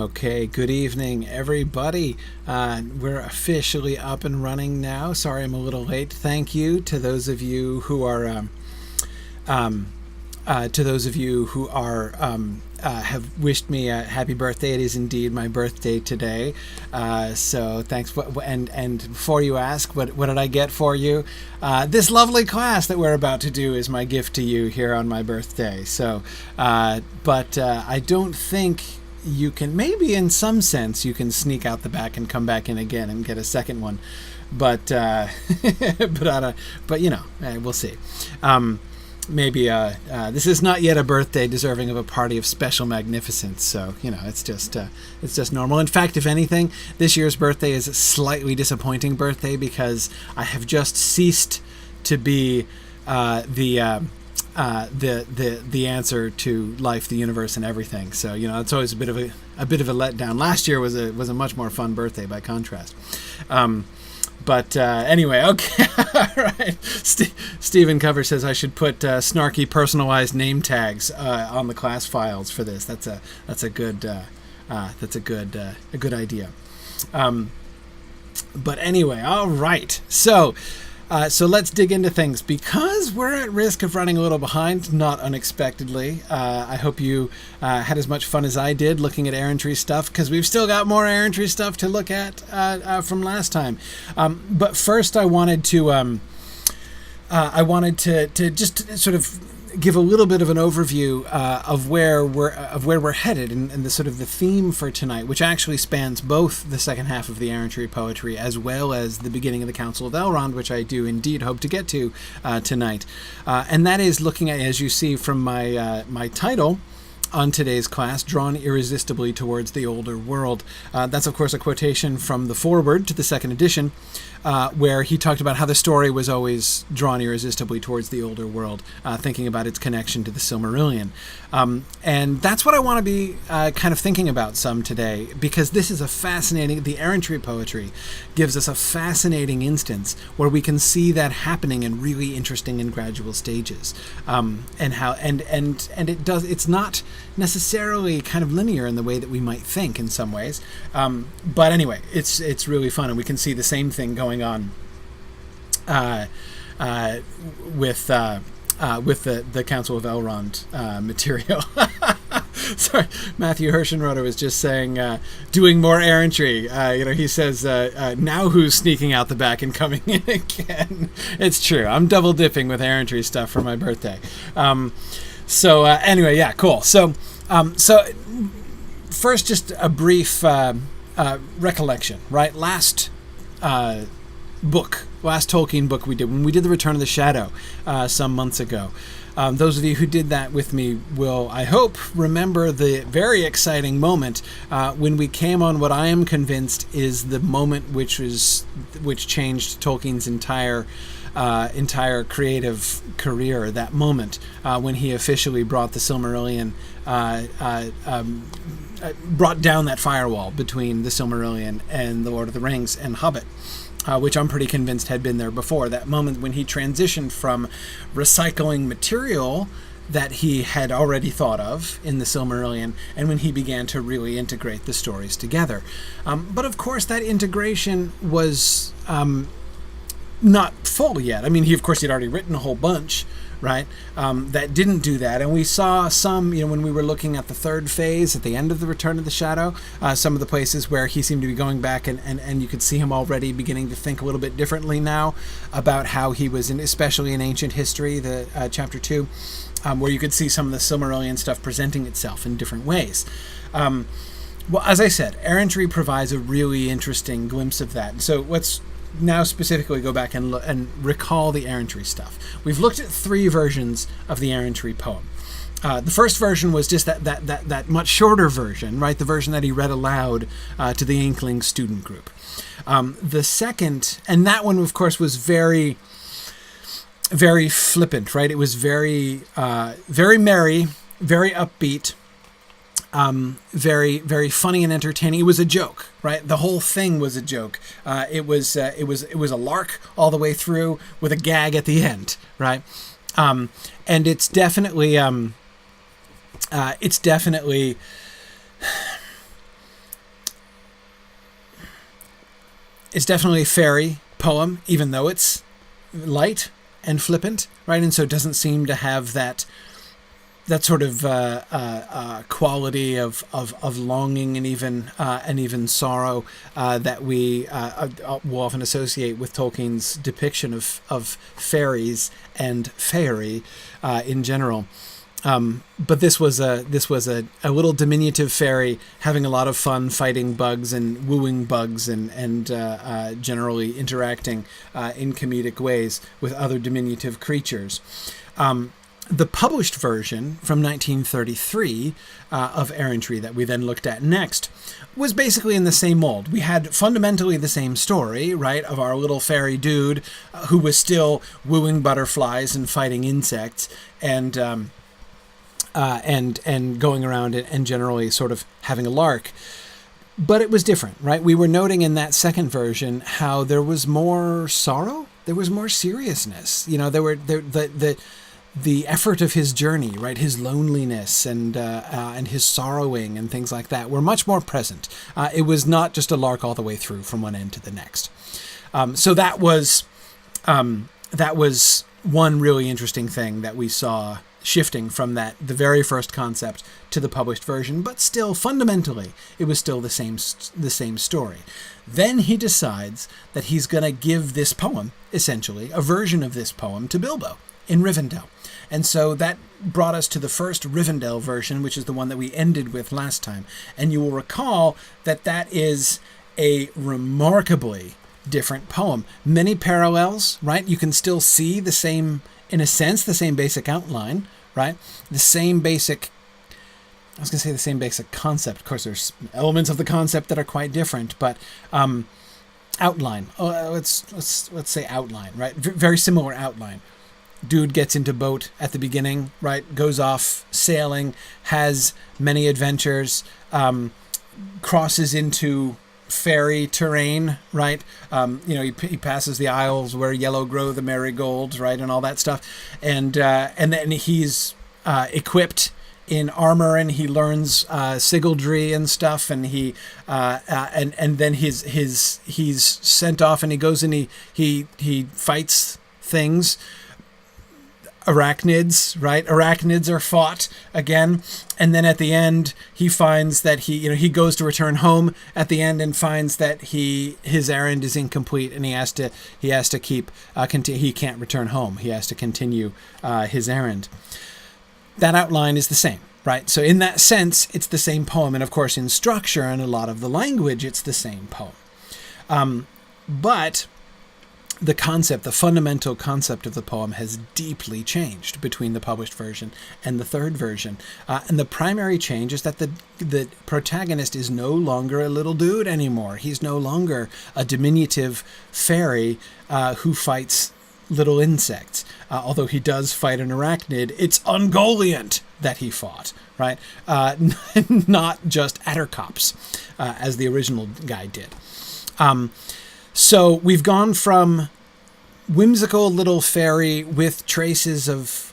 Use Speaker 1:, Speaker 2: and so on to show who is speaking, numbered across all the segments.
Speaker 1: Okay, good evening, everybody. We're officially up and running now. Sorry I'm a little late. Thank you to those of you who are have wished me a happy birthday. It is indeed my birthday today. So thanks. And before you ask, what did I get for you? This lovely class that we're about to do is my gift to you here on my birthday. So, but I don't think you can, maybe in some sense you can sneak out the back and come back in again and get a second one, but but you know, we'll see. Maybe this is not yet a birthday deserving of a party of special magnificence, so you know, it's just normal. In fact, if anything, this year's birthday is a slightly disappointing birthday because I have just ceased to be the answer to life, the universe, and everything. So you know, it's always a bit of a letdown. Last year was a much more fun birthday by contrast. But anyway, okay, all right. Stephen Cover says I should put snarky personalized name tags on the class files for this. That's a good idea. But anyway, all right. So let's dig into things because we're at risk of running a little behind, not unexpectedly. I hope you had as much fun as I did looking at errantry stuff because we've still got more errantry stuff to look at from last time. But first, I wanted to just sort of give a little bit of an overview of where we're headed and the sort of the theme for tonight, which actually spans both the second half of the errantry poetry as well as the beginning of the Council of Elrond, which I do indeed hope to get to tonight, and that is looking at, as you see from my title on today's class, Drawn Irresistibly Towards the Older World. That's, of course, a quotation from the foreword to the second edition, where he talked about how the story was always drawn irresistibly towards the older world, thinking about its connection to the Silmarillion. And that's what I want to be kind of thinking about some today, because this is a fascinating, the errantry poetry gives us a fascinating instance where we can see that happening in really interesting and gradual stages. And how, and it does, it's not necessarily kind of linear in the way that we might think in some ways. But anyway, it's really fun, and we can see the same thing going on with the Council of Elrond material. Sorry, Matthew Hirschenroder was just saying, doing more errantry. He says, now who's sneaking out the back and coming in again? It's true. I'm double dipping with errantry stuff for my birthday. Anyway, yeah, cool. So first, just a brief recollection, right? Last Tolkien book we did, when we did The Return of the Shadow some months ago. Those of you who did that with me will, I hope, remember the very exciting moment when we came on what I am convinced is the moment which changed Tolkien's entire creative career. That moment when he officially brought the Silmarillion, brought down that firewall between the Silmarillion and the Lord of the Rings and Hobbit. Which I'm pretty convinced had been there before. That moment when he transitioned from recycling material that he had already thought of in the Silmarillion, and when he began to really integrate the stories together. But of course, that integration was not full yet. I mean, he'd already written a whole bunch, right, that didn't do that. And we saw some, when we were looking at the third phase at the end of The Return of the Shadow, some of the places where he seemed to be going back and you could see him already beginning to think a little bit differently now about how he was, especially in Ancient History, the chapter 2, where you could see some of the Silmarillion stuff presenting itself in different ways. Well, as I said, errantry provides a really interesting glimpse of that. So let's now specifically go back and recall the errantry stuff. We've looked at 3 versions of the errantry poem. The first version was just that much shorter version, right? The version that he read aloud to the Inkling student group. The second, and that one, of course, was very, very flippant, right? It was very, very merry, very upbeat, very, very funny and entertaining. It was a joke, right? The whole thing was a joke. It was a lark all the way through with a gag at the end, right? And it's definitely It's definitely a fairy poem, even though it's light and flippant, right? And so it doesn't seem to have that sort of quality of longing and even sorrow that we will often associate with Tolkien's depiction of fairies and fairy in general. But this was a little diminutive fairy having a lot of fun fighting bugs and wooing bugs and generally interacting in comedic ways with other diminutive creatures. The published version from 1933 of Errantry that we then looked at next was basically in the same mold. We had fundamentally the same story, right, of our little fairy dude who was still wooing butterflies and fighting insects and going around and generally sort of having a lark. But it was different, right? We were noting in that second version how there was more sorrow, there was more seriousness. You know, the effort of his journey, right? His loneliness and his sorrowing and things like that were much more present. It was not just a lark all the way through from one end to the next. So that was one really interesting thing that we saw shifting from the very first concept to the published version, but still fundamentally it was still the same story. Then he decides that he's going to give this poem, essentially a version of this poem, to Bilbo in Rivendell. And so that brought us to the first Rivendell version, which is the one that we ended with last time. And you will recall that is a remarkably different poem. Many parallels, right? You can still see the same, in a sense, the same basic outline, right? The same basic concept. Of course, there's elements of the concept that are quite different, but outline. Let's say outline, right? Very similar outline. Dude gets into boat at the beginning, right? Goes off sailing, has many adventures, crosses into fairy terrain, right? He passes the isles where yellow grow the marigolds, right, and all that stuff, and then he's equipped in armor and he learns sigildry and stuff, and he and then he's sent off and he goes and he fights things. Arachnids, right? Arachnids are fought again, and then at the end he finds that he goes to return home at the end and finds that his errand is incomplete, and he has to keep he can't return home. He has to continue his errand. That outline is the same, right? So in that sense, it's the same poem, and of course in structure and a lot of the language, it's the same poem. But the fundamental concept of the poem has deeply changed between the published version and the third version. And the primary change is that the protagonist is no longer a little dude anymore. He's no longer a diminutive fairy who fights little insects. Although he does fight an arachnid, it's Ungoliant that he fought, right? Not just Attercops, as the original guy did. So we've gone from whimsical little fairy with traces of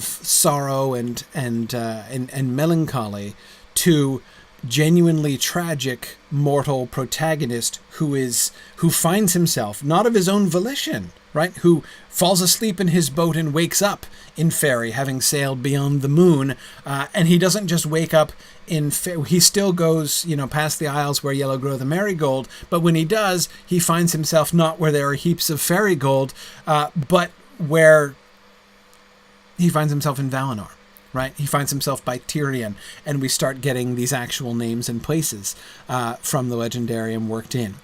Speaker 1: sorrow and melancholy to genuinely tragic mortal protagonist who finds himself not of his own volition, right? Who falls asleep in his boat and wakes up in fairy, having sailed beyond the moon, and he doesn't just wake up he still goes, past the isles where yellow grow the marigold, but when he does, he finds himself not where there are heaps of fairy gold, but where he finds himself in Valinor, right? He finds himself by Tirion, and we start getting these actual names and places from the Legendarium worked in.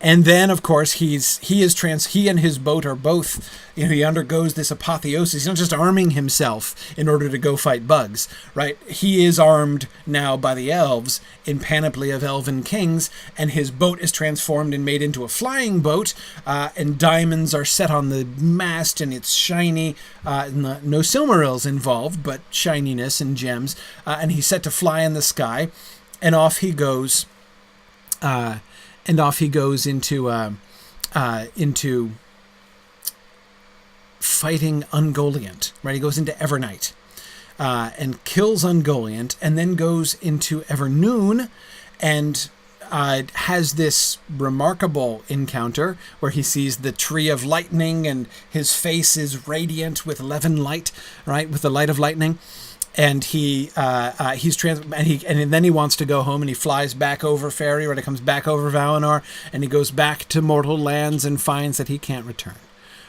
Speaker 1: And then, of course, he and his boat are both, he undergoes this apotheosis. He's not just arming himself in order to go fight bugs, right? He is armed now by the elves in panoply of elven kings, and his boat is transformed and made into a flying boat, and diamonds are set on the mast, and it's shiny. No Silmarils involved, but shininess and gems. And he's set to fly in the sky, and off he goes. Into fighting Ungoliant, right? He goes into Evernight and kills Ungoliant, and then goes into Evernoon and has this remarkable encounter where he sees the tree of lightning and his face is radiant with 11 light, right, with the light of lightning. And and then he wants to go home, and he flies back over Fairy, or he comes back over Valinor, and he goes back to mortal lands and finds that he can't return,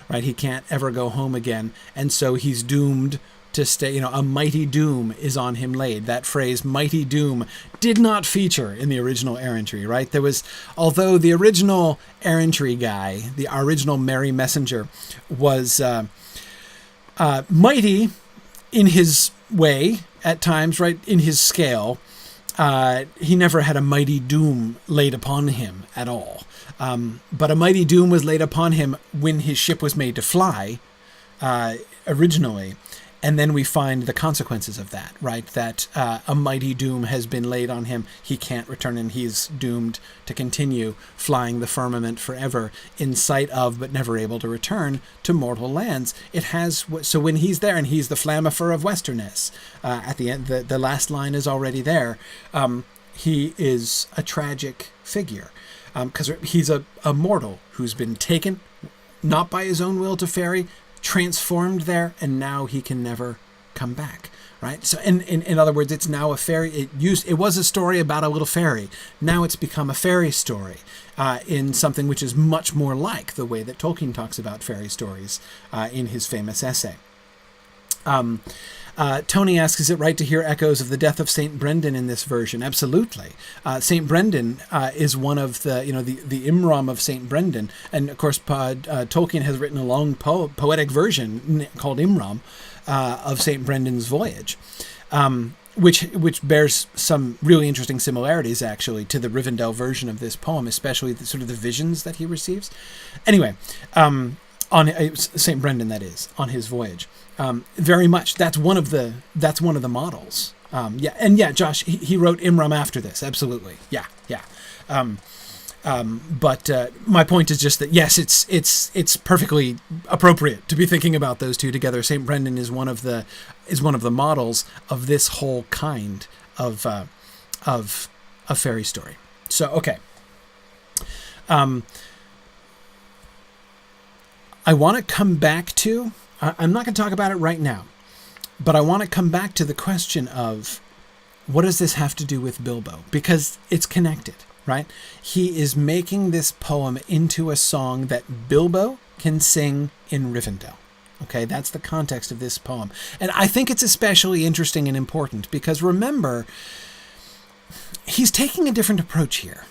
Speaker 1: right? He can't ever go home again, and so he's doomed to stay. A mighty doom is on him laid. That phrase, mighty doom, did not feature in the original errantry, right? Although the original errantry guy, the original Merry Messenger, was mighty in his way at times, right, in his scale, he never had a mighty doom laid upon him at all. But a mighty doom was laid upon him when his ship was made to fly originally. And then we find the consequences of that, right? That a mighty doom has been laid on him. He can't return, and he's doomed to continue flying the firmament forever in sight of, but never able to return to mortal lands. So when he's there, and he's the Flammifer of Westerness, at the end, the last line is already there. He is a tragic figure, because he's a mortal who's been taken, not by his own will, to Fairy, transformed there, and now he can never come back, right? So in other words, it's now a fairy. It was a story about a little fairy. Now it's become a fairy story in something which is much more like the way that Tolkien talks about fairy stories in his famous essay. Tony asks, is it right to hear echoes of the death of St. Brendan in this version? Absolutely. St. Brendan is one of the Imram of St. Brendan. And of course, Tolkien has written a long poetic version called Imram of St. Brendan's voyage, which bears some really interesting similarities, actually, to the Rivendell version of this poem, especially sort of the visions that he receives. Anyway, on St. Brendan, that is, on his voyage. Very much. That's one of the models. Josh, he wrote Imram after this. Absolutely. Yeah. But my point is just that, yes, it's perfectly appropriate to be thinking about those two together. St. Brendan is one of the models of this whole kind of a fairy story. So, okay. I want to come back to, I'm not going to talk about it right now, but I want to come back to the question of what does this have to do with Bilbo? Because it's connected, right? He is making this poem into a song that Bilbo can sing in Rivendell. Okay, that's the context of this poem. And I think it's especially interesting and important because, remember, he's taking a different approach here.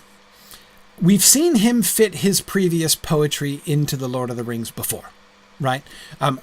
Speaker 1: We've seen him fit his previous poetry into The Lord of the Rings before, right?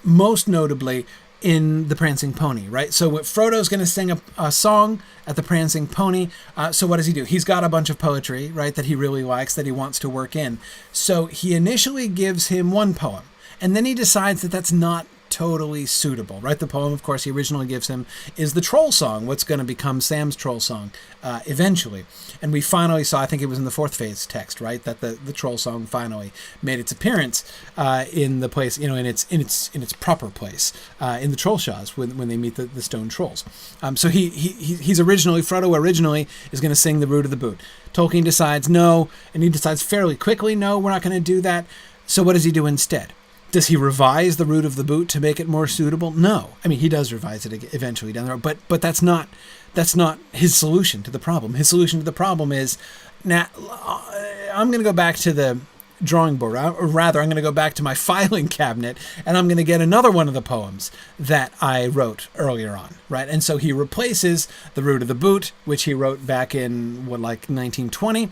Speaker 1: Most notably in The Prancing Pony, right? So Frodo's going to sing a song at The Prancing Pony. So what does he do? He's got a bunch of poetry, right, that he really likes, that he wants to work in. So he initially gives him one poem, and then he decides that that's not totally suitable, right? The poem, of course, he originally gives him is the Troll Song, what's going to become Sam's Troll Song eventually. And we finally saw, I think it was in the fourth phase text, right, that the Troll Song finally made its appearance in the place, in its proper place in the Trollshaws when they meet the stone trolls. So Frodo originally is going to sing the Root of the Boot. Tolkien decides no, and he decides fairly quickly, no, we're not going to do that. So what does he do instead? Does he revise the Root of the Boot to make it more suitable? No. I mean, he does revise it eventually down the road, but that's not his solution to the problem. His solution to the problem is, now I'm going to go back to the drawing board, or rather, I'm going to go back to my filing cabinet, and I'm going to get another one of the poems that I wrote earlier on, right? And so he replaces the Root of the Boot, which he wrote back in, 1920,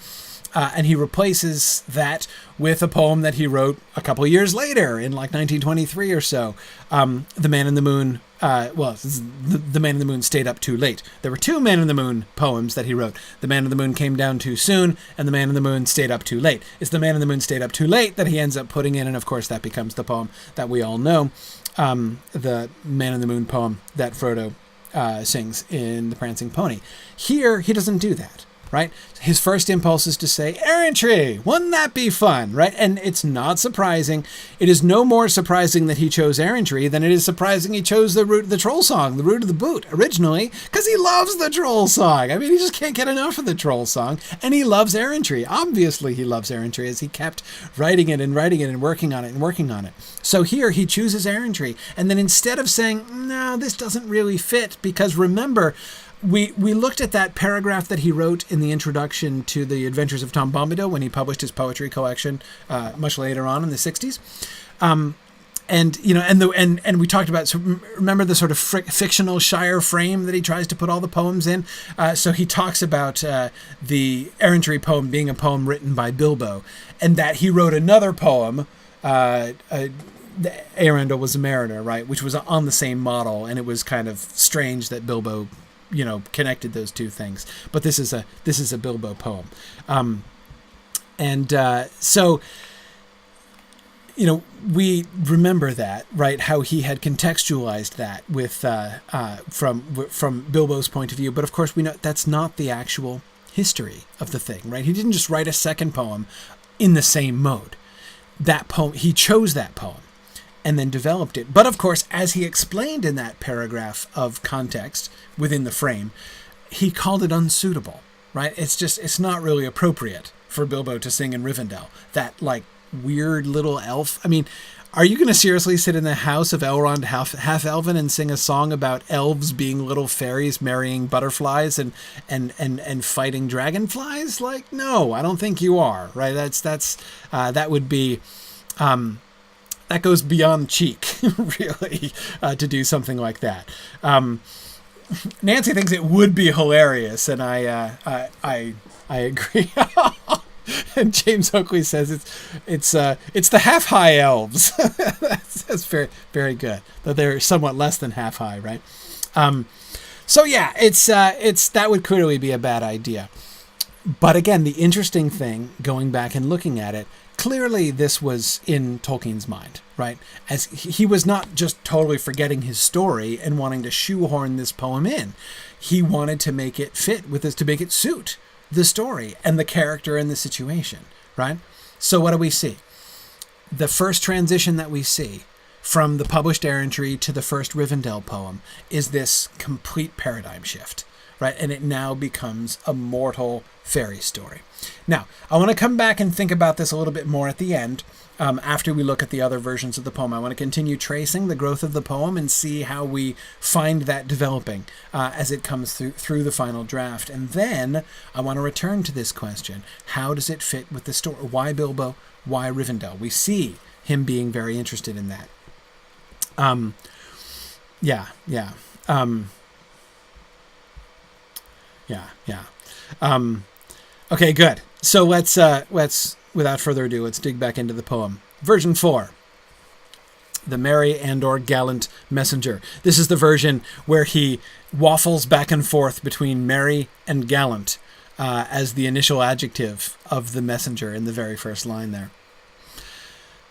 Speaker 1: and he replaces that with a poem that he wrote a couple years later in 1923 or so. The Man in the Moon, the Man in the Moon stayed up too late. There were two Man in the Moon poems that he wrote. The Man in the Moon came down too soon, and the Man in the Moon stayed up too late. It's the Man in the Moon stayed up too late that he ends up putting in, and of course that becomes the poem that we all know, the Man in the Moon poem that Frodo sings in The Prancing Pony. Here, he doesn't do that. right? His first impulse is to say, errantry, wouldn't that be fun, right? And it's not surprising. It is no more surprising that he chose errantry than it is surprising he chose the troll song, the root of the boot, originally, because he loves the troll song. I mean, he just can't get enough of the troll song, and he loves errantry. Obviously, he loves errantry as he kept writing it and working on it and working on it. So here he chooses errantry, and then instead of saying, no, this doesn't really fit, because remember, we looked at that paragraph that he wrote in the introduction to The Adventures of Tom Bombadil when he published his poetry collection much later on in the 60s. And we talked about, so remember the sort of fictional Shire frame that he tries to put all the poems in? So he talks about the errantry poem being a poem written by Bilbo, and that he wrote another poem, Eärendil was a mariner, right, which was on the same model, and it was kind of strange that Bilbo, connected those two things. But this is a Bilbo poem, so we remember that, right? How he had contextualized that with from Bilbo's point of view, but of course we know that's not the actual history of the thing, right? He didn't just write a second poem in the same mode. That poem, he chose that poem and then developed it. But of course, as he explained in that paragraph of context within the frame, he called it unsuitable, right? It's not really appropriate for Bilbo to sing in Rivendell. That weird little elf. I mean, are you going to seriously sit in the house of Elrond half-elven and sing a song about elves being little fairies marrying butterflies and fighting dragonflies? No, I don't think you are, right? That would be, that goes beyond cheek, really, to do something like that. Nancy thinks it would be hilarious, and I agree. And James Oakley says it's the half high elves. that's very, very good. Though they're somewhat less than half high, right? So yeah, it's that would clearly be a bad idea. But again, the interesting thing, going back and looking at it, clearly this was in Tolkien's mind, right? As he was not just totally forgetting his story and wanting to shoehorn this poem in. He wanted to make it fit with this, to make it suit the story and the character and the situation, right? So what do we see? The first transition that we see from the published errantry to the first Rivendell poem is this complete paradigm shift, right? And it now becomes a mortal fairy story. Now, I want to come back and think about this a little bit more at the end, after we look at the other versions of the poem. I want to continue tracing the growth of the poem and see how we find that developing as it comes through the final draft. And then I want to return to this question. How does it fit with the story? Why Bilbo? Why Rivendell? We see him being very interested in that. Okay, good. So let's without further ado, let's dig back into the poem. Version 4. The merry and/or gallant messenger. This is the version where he waffles back and forth between merry and gallant as the initial adjective of the messenger in the very first line there.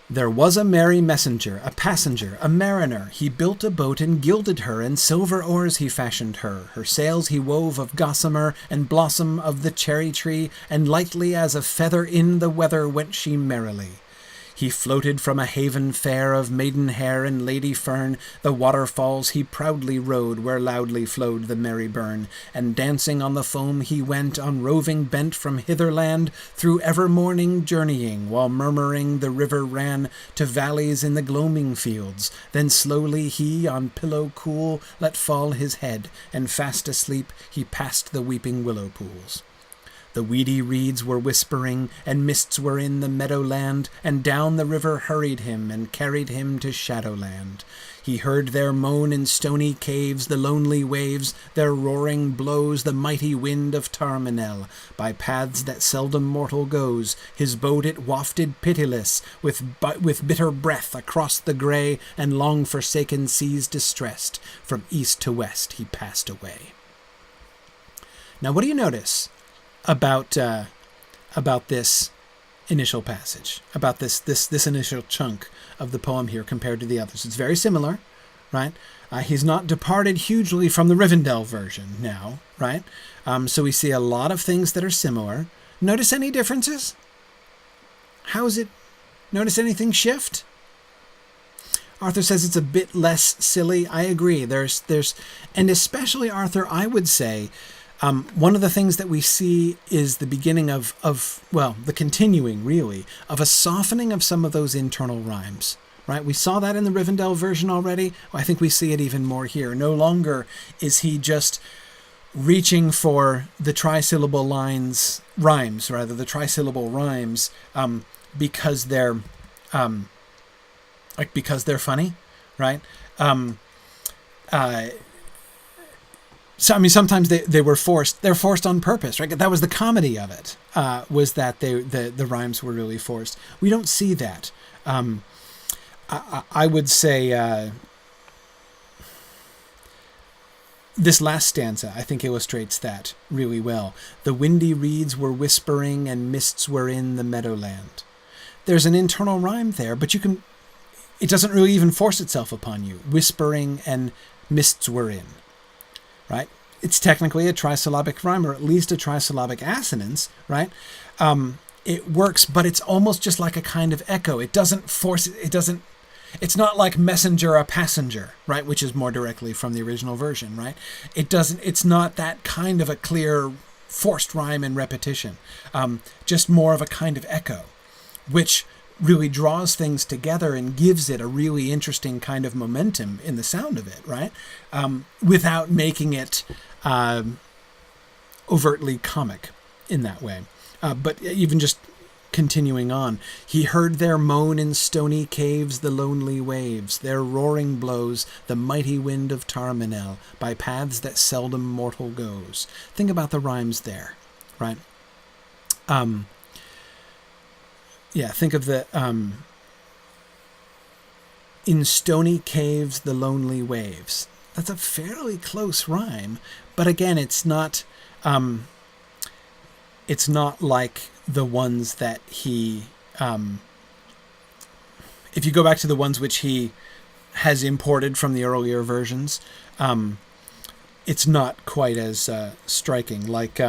Speaker 1: There was a merry messenger, a passenger, a mariner. He built a boat and gilded her, and silver oars he fashioned her. Her sails he wove of gossamer and blossom of the cherry tree, and lightly as a feather in the weather went she merrily. He floated from a haven fair of maidenhair and lady fern. The waterfalls he proudly rode, where loudly flowed the merry burn. And dancing on the foam he went, on roving bent from hitherland, through ever-morning journeying, while murmuring the river ran to valleys in the gloaming fields. Then slowly he, on pillow cool, let fall his head, and fast asleep he passed the weeping willow pools. The weedy reeds were whispering, and mists were in the meadowland, and down the river hurried him, and carried him to Shadowland. He heard their moan in stony caves, the lonely waves, their roaring blows, the mighty wind of Tarmanel. By paths that seldom mortal goes, his boat it wafted pitiless, with bitter breath across the grey and long-forsaken seas distressed. From east to west he passed away. Now what do you notice about this initial passage, about this initial chunk of the poem here compared to the others? It's very similar, right? He's not departed hugely from the Rivendell version now, right? So we see a lot of things that are similar. Notice any differences? How is it? Notice anything shift? Arthur says it's a bit less silly. I agree. And especially Arthur, I would say, one of the things that we see is the beginning of the continuing, really, of a softening of some of those internal rhymes, right? We saw that in the Rivendell version already. I think we see it even more here. No longer is he just reaching for the trisyllable rhymes, because they're funny, right? So I mean, sometimes they're forced on purpose, right? That was the comedy of it, was that the rhymes were really forced. We don't see that. I would say this last stanza, I think, illustrates that really well. The windy reeds were whispering and mists were in the meadowland. There's an internal rhyme there, but it doesn't really even force itself upon you. Whispering and mists were in, right? It's technically a trisyllabic rhyme, or at least a trisyllabic assonance, right? It works, but it's almost just like a kind of echo. It doesn't force it. It's not like messenger a passenger, right? Which is more directly from the original version, right? It's not that kind of a clear forced rhyme and repetition. Just more of a kind of echo, which really draws things together and gives it a really interesting kind of momentum in the sound of it, right? Without making it overtly comic in that way. But even just continuing on, he heard their moan in stony caves, the lonely waves, their roaring blows, the mighty wind of Tarmanel, by paths that seldom mortal goes. Think about the rhymes there, right? Think of the, in stony caves, the lonely waves. That's a fairly close rhyme, but again, it's not like the ones that he, if you go back to the ones which he has imported from the earlier versions, it's not quite as striking, like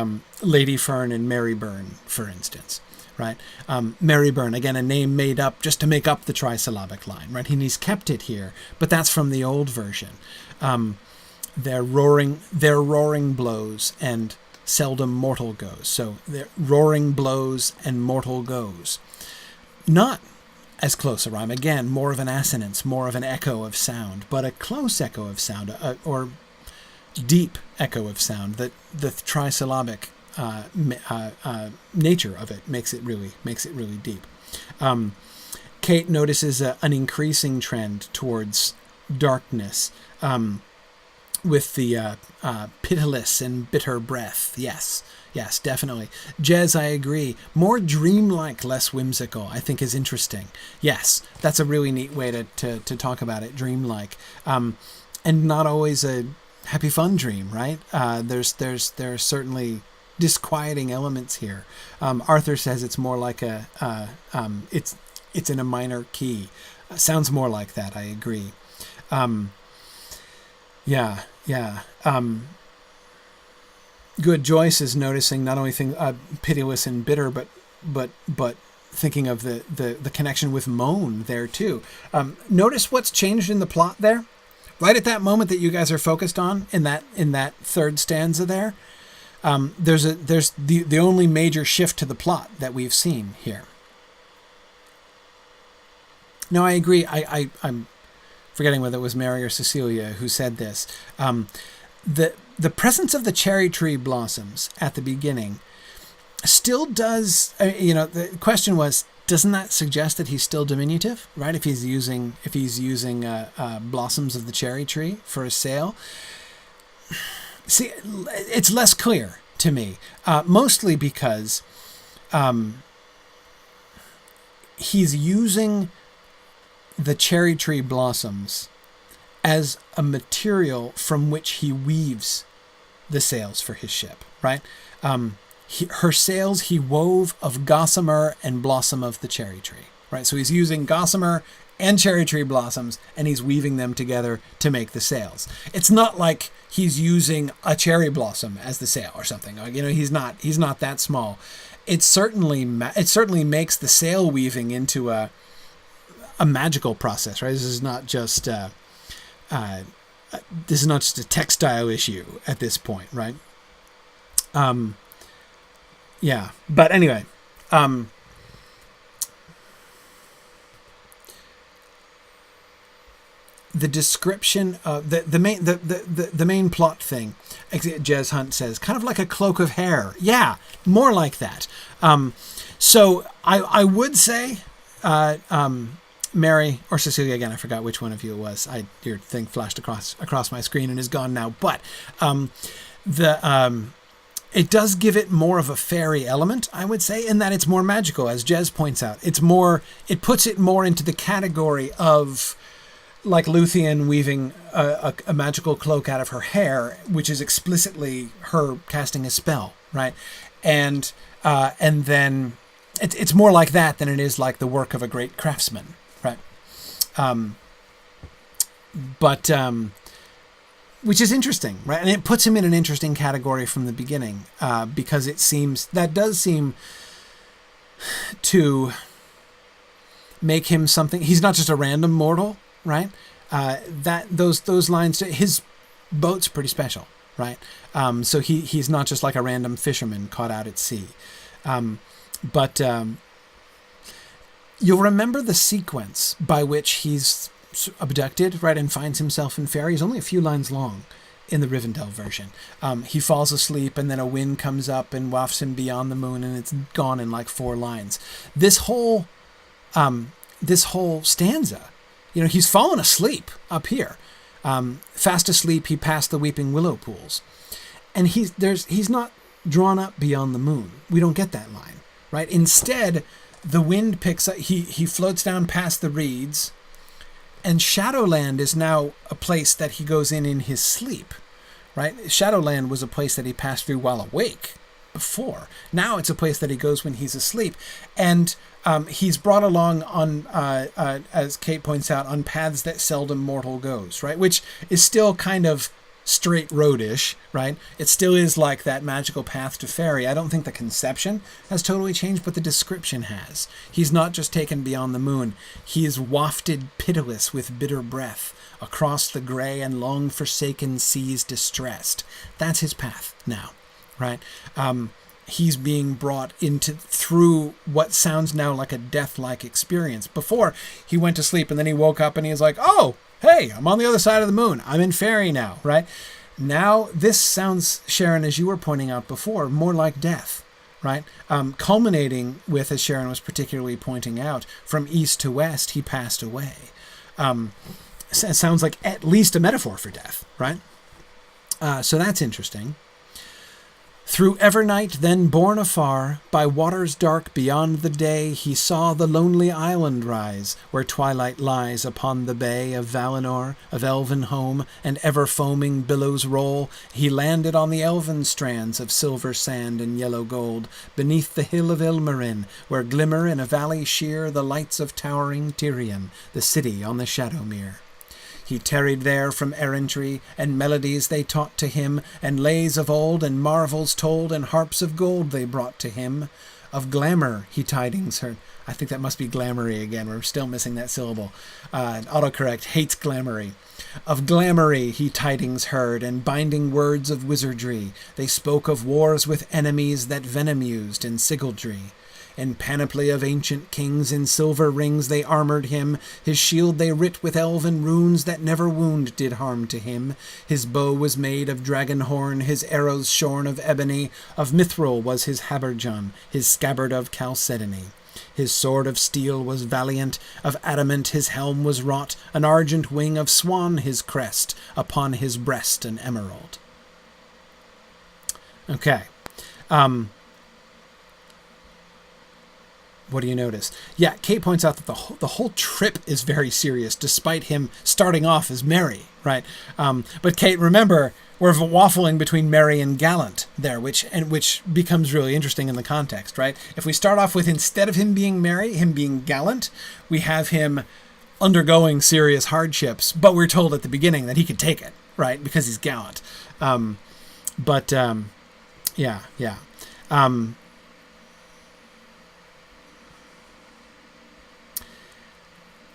Speaker 1: Lady Fern and Maryburn, for instance. Right, Maryburn, again, a name made up just to make up the trisyllabic line, right? And he's kept it here, but that's from the old version. Their roaring blows and seldom mortal goes. So their roaring blows and mortal goes. Not as close a rhyme. Again, more of an assonance, more of an echo of sound, but a close echo of sound, or deep echo of sound. That the trisyllabic nature of it makes it really deep. Kate notices an increasing trend towards darkness, with the pitiless and bitter breath. Yes, definitely. Jez, I agree. More dreamlike, less whimsical, I think is interesting. Yes, that's a really neat way to talk about it, dreamlike. And not always a happy fun dream, right? There's certainly disquieting elements here. Arthur says it's more like it's in a minor key. Sounds more like that. I agree. Good. Joyce is noticing not only pitiless and bitter, but thinking of the connection with moan there too. Notice what's changed in the plot there, right at that moment that you guys are focused on in that third stanza there. There's the only major shift to the plot that we've seen here. No, I agree. I'm forgetting whether it was Mary or Cecilia who said this. The presence of the cherry tree blossoms at the beginning still does. The question was, doesn't that suggest that he's still diminutive, right? If he's using blossoms of the cherry tree for a sail. See, it's less clear to me, mostly because he's using the cherry tree blossoms as a material from which he weaves the sails for his ship, right? Her sails he wove of gossamer and blossom of the cherry tree, right? So he's using gossamer and cherry tree blossoms, and he's weaving them together to make the sails. It's not like he's using a cherry blossom as the sail or something. He's not that small. It certainly makes the sail weaving into a magical process, right? This is not just a textile issue at this point, right? Yeah, but anyway, the description of the main plot thing, Jez Hunt says, kind of like a cloak of hair. Yeah, more like that. So I would say, Mary or Cecilia, again, I forgot which one of you it was. Your thing flashed across my screen and is gone now. But it does give it more of a fairy element, I would say, in that it's more magical, as Jez points out. It puts it more into the category of, like Luthien weaving a magical cloak out of her hair, which is explicitly her casting a spell, right? And then it's more like that than it is like the work of a great craftsman, right? Which is interesting, right? And it puts him in an interesting category from the beginning, because that does seem to make him something. He's not just a random mortal, right? Those lines, his boat's pretty special, right? So he's not just like a random fisherman caught out at sea. But you'll remember the sequence by which he's abducted, right, and finds himself in Faerie. He's only a few lines long in the Rivendell version. He falls asleep, and then a wind comes up and wafts him beyond the moon, and it's gone in like 4 lines. This whole stanza, he's fallen asleep up here. Fast asleep, he passed the weeping willow pools, and he's not drawn up beyond the moon. We don't get that line, right? Instead, the wind picks up. He floats down past the reeds. And Shadowland is now a place that he goes in his sleep, right? Shadowland was a place that he passed through while awake before. Now it's a place that he goes when he's asleep. And he's brought along on, as Kate points out, on paths that seldom mortal goes, right? Which is still kind of straight roadish, right? It still is like that magical path to Faerie. I don't think the conception has totally changed, but the description has. He's not just taken beyond the moon. He is wafted pitiless with bitter breath across the grey and long forsaken seas distressed. That's his path now, right? He's being brought through what sounds now like a death-like experience. Before, he went to sleep and then he woke up and he was like, oh, hey, I'm on the other side of the moon. I'm in Faerie now, right? Now, this sounds, Sharon, as you were pointing out before, more like death, right? Culminating with, as Sharon was particularly pointing out, from east to west, he passed away. It sounds like at least a metaphor for death, right? So that's interesting. Through Evernight, then borne afar, by waters dark beyond the day, he saw the lonely island rise, where twilight lies upon the bay of Valinor, of elven home, and ever-foaming billows roll. He landed on the elven strands of silver sand and yellow gold, beneath the hill of Ilmarin, where glimmer in a valley sheer the lights of towering Tirion, the city on the Shadowmere. He tarried there from errantry, and melodies they taught to him, and lays of old, and marvels told, and harps of gold they brought to him. Of glamour he tidings heard. I think that must be glamoury again. We're still missing that syllable. Autocorrect hates glamoury. Of glamoury he tidings heard, and binding words of wizardry. They spoke of wars with enemies that venom used in sigildry. In panoply of ancient kings, in silver rings they armoured him. His shield they writ with elven runes that never wound did harm to him. His bow was made of dragon horn, his arrows shorn of ebony. Of mithril was his habergeon, his scabbard of chalcedony. His sword of steel was valiant, of adamant his helm was wrought, an argent wing of swan his crest, upon his breast an emerald. Okay. What do you notice? Yeah, Kate points out that the whole trip is very serious, despite him starting off as merry, right? But Kate, remember, we're waffling between merry and gallant there, which becomes really interesting in the context, right? If we start off with, instead of him being merry, him being gallant, we have him undergoing serious hardships, but we're told at the beginning that he could take it, right? Because he's gallant. Yeah.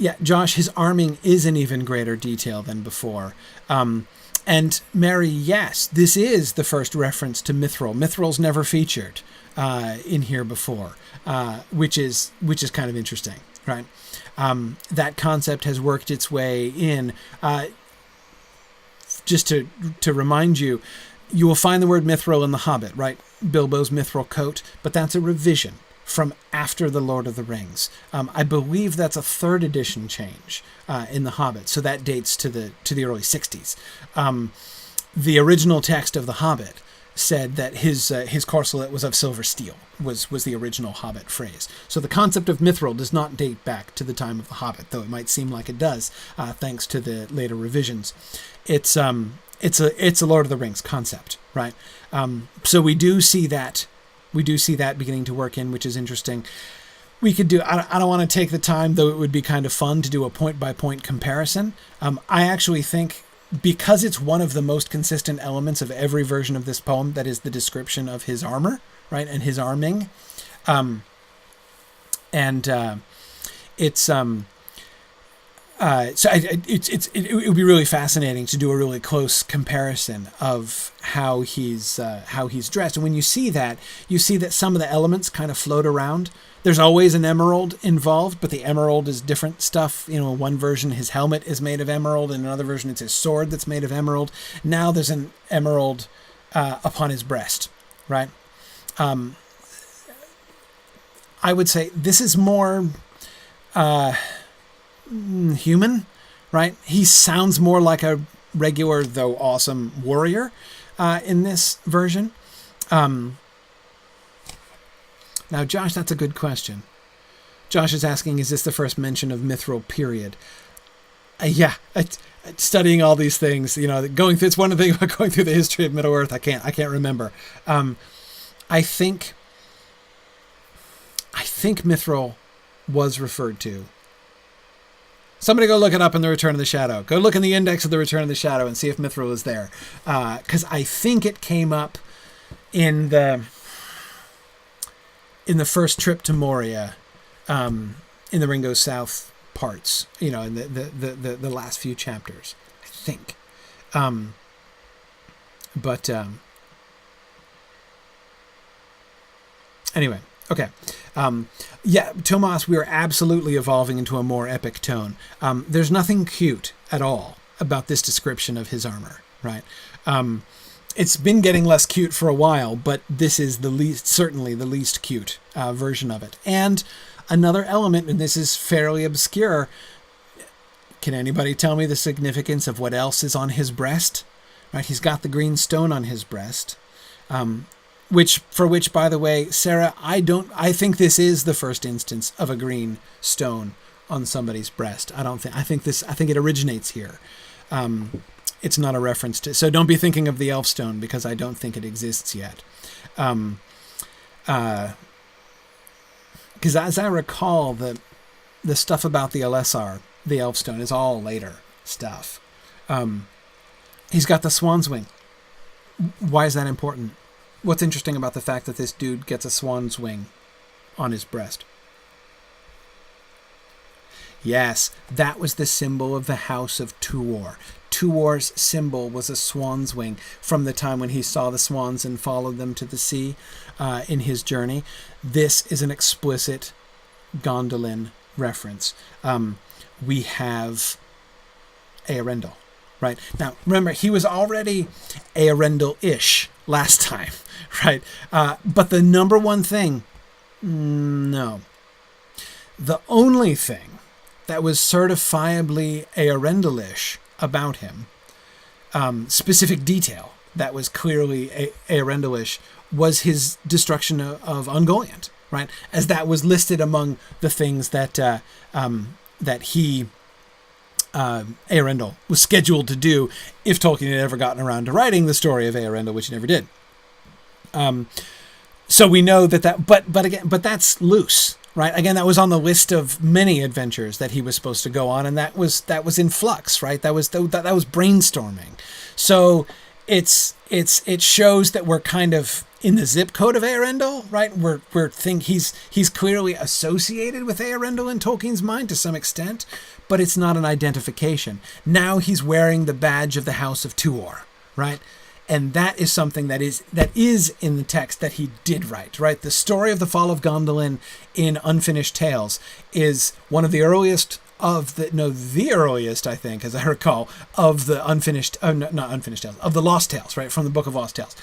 Speaker 1: Yeah, Josh, his arming is in even greater detail than before. And Mary, yes, this is the first reference to Mithril. Mithril's never featured in here before, which is kind of interesting, right? That concept has worked its way in. Just to remind you, you will find the word Mithril in The Hobbit, right? Bilbo's Mithril coat, but that's a revision from after The Lord of the Rings. I believe that's a 3rd edition change in The Hobbit, so that dates to the early 60s. The original text of The Hobbit said that his corselet was of silver steel, was the original Hobbit phrase. So the concept of Mithril does not date back to the time of The Hobbit, though it might seem like it does, thanks to the later revisions. It's a Lord of the Rings concept, right? So we do see that beginning to work in, which is interesting. We could do, I don't want to take the time, though it would be kind of fun to do a point-by-point comparison. I actually think, because it's one of the most consistent elements of every version of this poem, that is the description of his armor, right, and his arming. It would be really fascinating to do a really close comparison of how he's dressed. And when you see that some of the elements kind of float around. There's always an emerald involved, but the emerald is different stuff. In one version, his helmet is made of emerald. In another version, it's his sword that's made of emerald. Now there's an emerald upon his breast, right? I would say this is more human, right? He sounds more like a regular, though awesome, warrior in this version. Now, Josh, that's a good question. Josh is asking, is this the first mention of Mithril, period? Yeah, studying all these things, going through, it's one of the things about going through the history of Middle-earth. I can't remember. I think Mithril was referred to. Somebody go look it up in the Return of the Shadow. Go look in the index of the Return of the Shadow and see if Mithril is there. Because I think it came up in the first trip to Moria, in the Ringo South parts, in the last few chapters, I think. Anyway, okay. Yeah, Tomas, we are absolutely evolving into a more epic tone. There's nothing cute at all about this description of his armor, right? It's been getting less cute for a while, but this is certainly the least cute version of it. And another element, and this is fairly obscure, can anybody tell me the significance of what else is on his breast? Right, he's got the green stone on his breast, which, by the way, Sarah, I think this is the first instance of a green stone on somebody's breast. I think it originates here. It's not a reference to, so don't be thinking of the Elfstone, because I don't think it exists yet. Because as I recall, the stuff about the Elessar, the Elfstone, is all later stuff. He's got the swan's wing. Why is that important? What's interesting about the fact that this dude gets a swan's wing on his breast? Yes, that was the symbol of the House of Tuor. Tuor's symbol was a swan's wing from the time when he saw the swans and followed them to the sea in his journey. This is an explicit Gondolin reference. We have Eärendil, right? Now, remember, he was already Eärendil-ish last time, right? But the number one thing, no. The only thing that was certifiably Eärendil-ish about him, specific detail that was clearly Eärendil-ish, was his destruction of Ungoliant, right? As that was listed among the things that he, Eärendil, was scheduled to do if Tolkien had ever gotten around to writing the story of Eärendil, which he never did. So we know that, but that's loose. right? Again, that was on the list of many adventures that he was supposed to go on, and that was in flux, right? That was brainstorming. So it shows that we're kind of in the zip code of Eärendil, right? We're think he's clearly associated with Eärendil in Tolkien's mind to some extent, but it's not an identification. Now he's wearing the badge of the House of Tuor, right? And that is something that is in the text that he did write, right? The story of the fall of Gondolin in Unfinished Tales is one of the earliest the earliest, I think, as I recall, of the not Unfinished Tales, of the Lost Tales, right, from the Book of Lost Tales.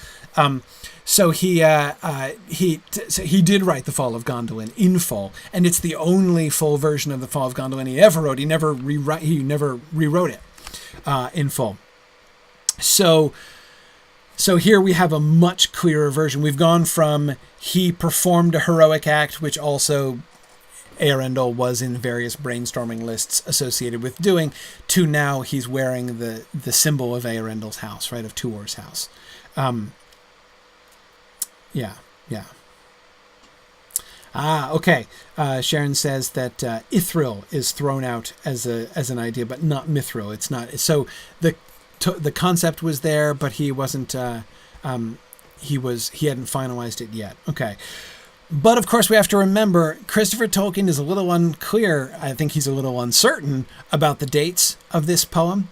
Speaker 1: So he did write the Fall of Gondolin in full, and it's the only full version of the Fall of Gondolin he ever wrote. He never rewrote it in full. So here we have a much clearer version. We've gone from he performed a heroic act, which also Eärendil was in various brainstorming lists associated with doing, to now he's wearing the symbol of Eärendil's house, right, of Tuor's house. Yeah. Okay. Sharon says that Ithril is thrown out as an idea, but not Mithril. It's not. So the concept was there, but he wasn't. He hadn't finalized it yet. Okay. But of course, we have to remember Christopher Tolkien is a little unclear. I think he's a little uncertain about the dates of this poem.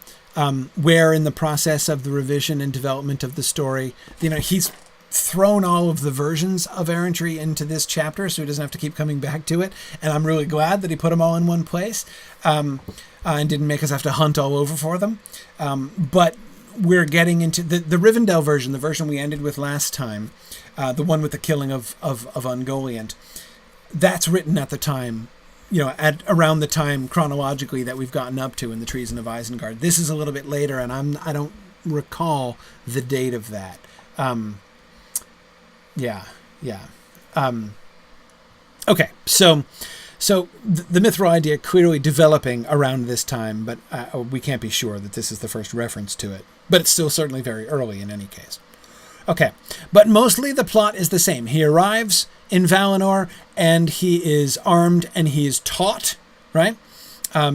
Speaker 1: Where in the process of the revision and development of the story, he's thrown all of the versions of errantry into this chapter, so he doesn't have to keep coming back to it. And I'm really glad that he put them all in one place and didn't make us have to hunt all over for them. But we're getting into the Rivendell version, the version we ended with last time, the one with the killing of Ungoliant. That's written at the time, at around the time chronologically that we've gotten up to in the Treason of Isengard. This is a little bit later, and I don't recall the date of that. Okay, so the Mithril idea clearly developing around this time, but we can't be sure that this is the first reference to it. But it's still certainly very early in any case. Okay, but mostly the plot is the same. He arrives in Valinor, and he is armed, and he is taught, right?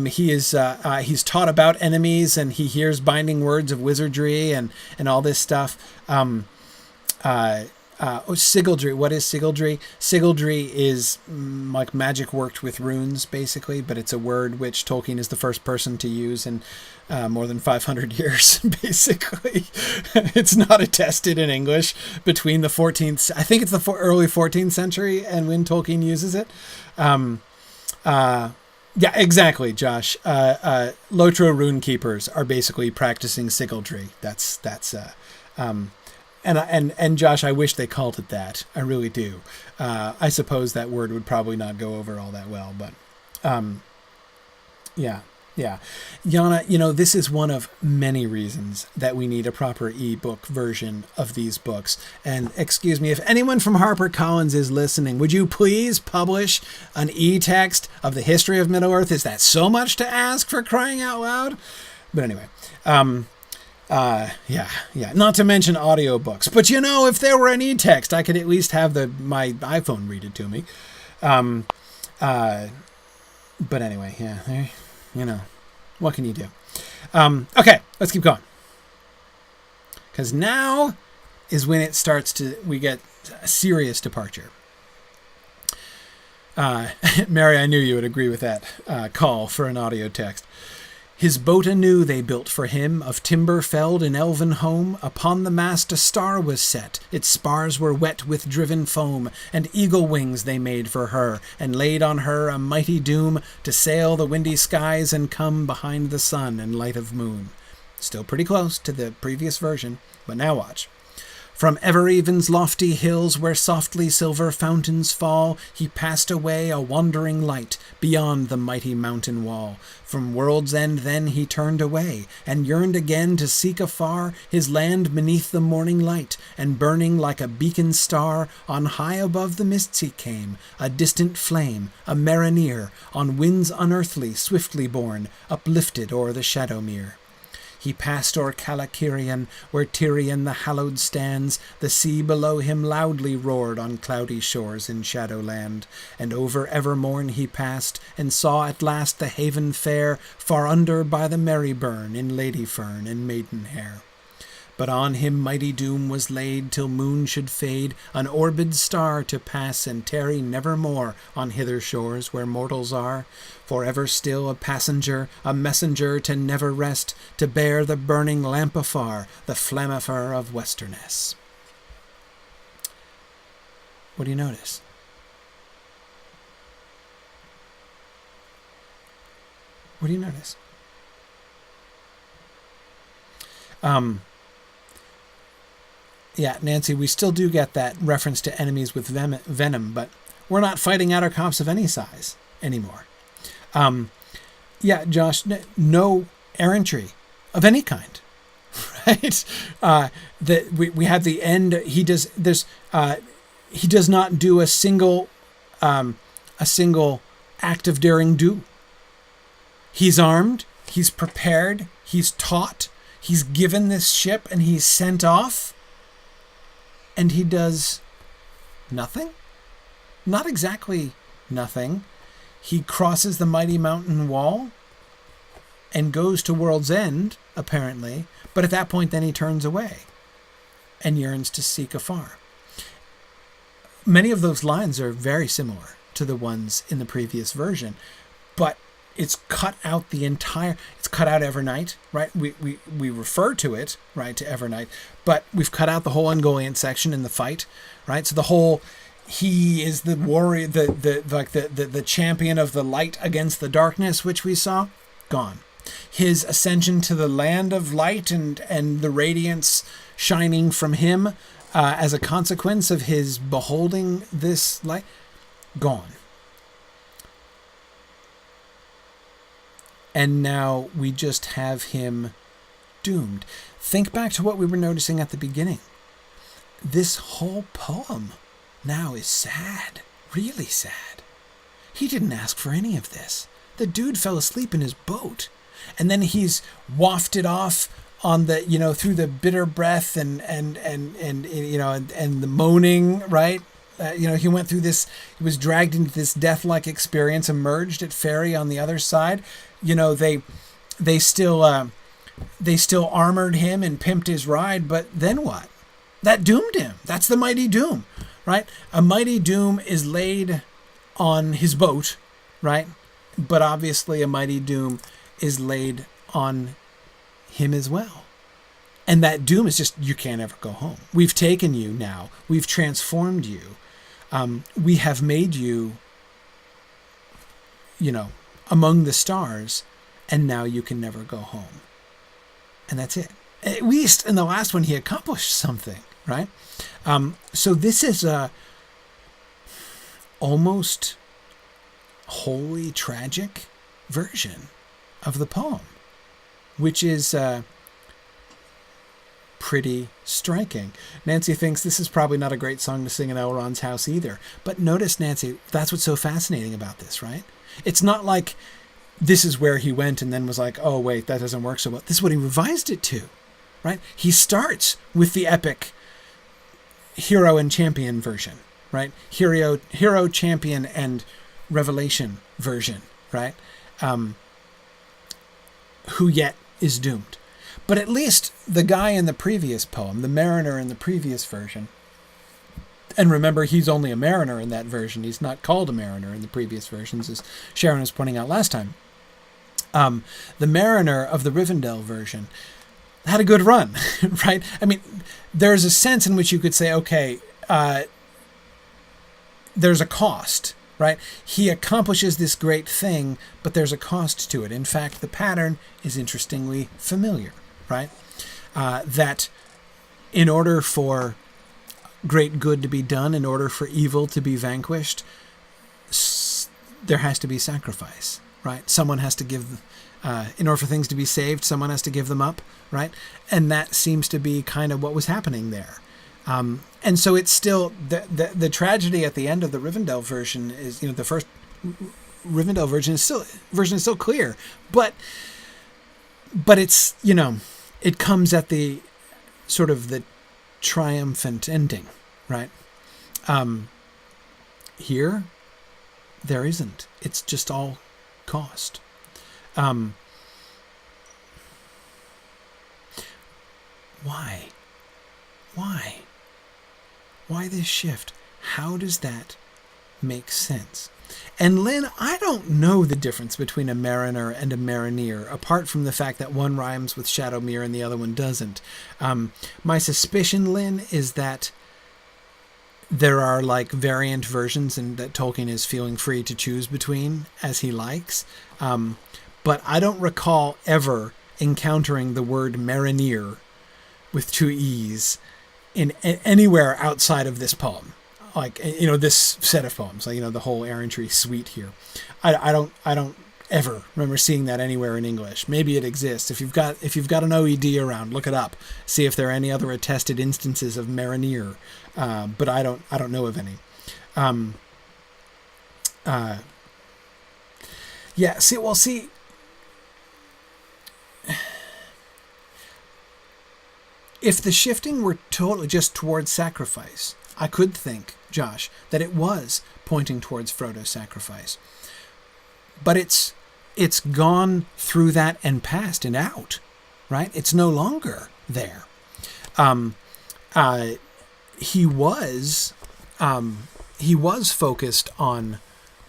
Speaker 1: He's taught about enemies, and he hears binding words of wizardry and all this stuff. Sigildry. What is Sigildry? Sigildry is like magic worked with runes, basically, but it's a word which Tolkien is the first person to use in more than 500 years, basically. It's not attested in English between the 14th... I think it's the early 14th century and when Tolkien uses it. Yeah, exactly, Josh. Lotro rune keepers are basically practicing Sigildry. And Josh, I wish they called it that. I really do. I suppose that word would probably not go over all that well, but yeah. Yana, this is one of many reasons that we need a proper ebook version of these books. And excuse me, if anyone from HarperCollins is listening, would you please publish an e-text of the history of Middle-earth? Is that so much to ask, for crying out loud? But anyway, yeah. Not to mention audiobooks. But if there were an e-text, I could at least have my iPhone read it to me. But anyway, yeah, what can you do? Okay, let's keep going. Because now is when it starts we get a serious departure. Mary, I knew you would agree with that call for an audio text. His boat anew they built for him, of timber felled in elven home. Upon the mast a star was set, its spars were wet with driven foam, and eagle wings they made for her, and laid on her a mighty doom, to sail the windy skies and come behind the sun and light of moon. Still pretty close to the previous version, but now watch. From Evereven's lofty hills, where softly silver fountains fall, he passed away a wandering light, beyond the mighty mountain wall. From world's end then he turned away, and yearned again to seek afar his land beneath the morning light, and burning like a beacon star, on high above the mists he came, a distant flame, a marinere, on winds unearthly, swiftly borne, uplifted o'er the Shadowmere. He passed o'er Calakirion, where Tirion the hallowed stands. The sea below him loudly roared on cloudy shores in Shadowland. And over Evermorn he passed, and saw at last the haven fair, far under by the merry burn in Ladyfern and Maidenhair. But on him mighty doom was laid, till moon should fade, an orbed star to pass and tarry nevermore on hither shores where mortals are. For ever still a passenger, a messenger to never rest, to bear the burning lamp afar, the flamifer of Westerness. What do you notice? What do you notice? Yeah, Nancy, we still do get that reference to enemies with venom, but we're not fighting outer cops of any size anymore. Yeah, Josh, no errantry of any kind, right? We have the end. He does not do a single act of daring do. He's armed. He's prepared. He's taught. He's given this ship, and he's sent off. And he does nothing? Not exactly nothing. He crosses the mighty mountain wall and goes to World's End, apparently. But at that point, then he turns away and yearns to seek afar. Many of those lines are very similar to the ones in the previous version, but it's cut out it's cut out Evernight, right? We refer to it, right, to Evernight, but we've cut out the whole Ungoliant section in the fight, right? So the whole, he is the warrior, the champion of the light against the darkness, which we saw, gone. His ascension to the land of light and the radiance shining from him as a consequence of his beholding this light, gone. And now we just have him doomed. Think back to what we were noticing at the beginning. This whole poem now is sad, really sad. He didn't ask for any of this. The dude fell asleep in his boat, and then he's wafted off on the, through the bitter breath and the moaning, right? He went through this, he was dragged into this death-like experience, emerged at Ferry on the other side. They still armored him and pimped his ride, but then what? That doomed him. That's the mighty doom, right? A mighty doom is laid on his boat, right? But obviously a mighty doom is laid on him as well. And that doom is just, you can't ever go home. We've taken you now. We've transformed you. We have made you, among the stars, and now you can never go home. And that's it. At least in the last one, he accomplished something, right? So this is a almost wholly tragic version of the poem, which is pretty striking. Nancy thinks this is probably not a great song to sing in Elrond's house either. But notice, Nancy, that's what's so fascinating about this, right? It's not like this is where he went and then was like, oh, wait, that doesn't work so well. This is what he revised it to, right? He starts with the epic hero and champion version, right? Hero, champion, and revelation version, right? Who yet is doomed. But at least the guy in the previous poem, the mariner in the previous version, and remember, he's only a mariner in that version. He's not called a mariner in the previous versions, as Sharon was pointing out last time. The mariner of the Rivendell version had a good run, right? I mean, there's a sense in which you could say, okay, there's a cost, right? He accomplishes this great thing, but there's a cost to it. In fact, the pattern is interestingly familiar, right? That in order for great good to be done, in order for evil to be vanquished, there has to be sacrifice, right? Someone has to give, in order for things to be saved, someone has to give them up, right? And that seems to be kind of what was happening there. And so it's still, the tragedy at the end of the Rivendell version is, the first Rivendell version is still clear, but but it's, it comes at the sort of the triumphant ending, right? Here, there isn't. It's just all cost. Why? Why this shift? How does that make sense? And Lynn, I don't know the difference between a mariner and a mariner, apart from the fact that one rhymes with Shadowmere and the other one doesn't. My suspicion, Lynn, is that there are like variant versions and that Tolkien is feeling free to choose between as he likes. But I don't recall ever encountering the word mariner with two E's in anywhere outside of this poem. Like, this set of poems, like, the whole errantry suite here. I don't ever remember seeing that anywhere in English. Maybe it exists. If you've got an OED around, look it up. See if there are any other attested instances of mariner. But I don't know of any. See. If the shifting were totally just towards sacrifice, I could think, Josh, that it was pointing towards Frodo's sacrifice. But it's gone through that and past and out, right? It's no longer there. He was focused on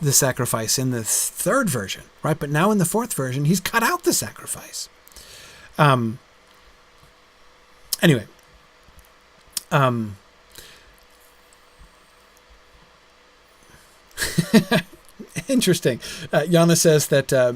Speaker 1: the sacrifice in the third version, right? But now in the fourth version, he's cut out the sacrifice. Anyway, interesting. Jana says that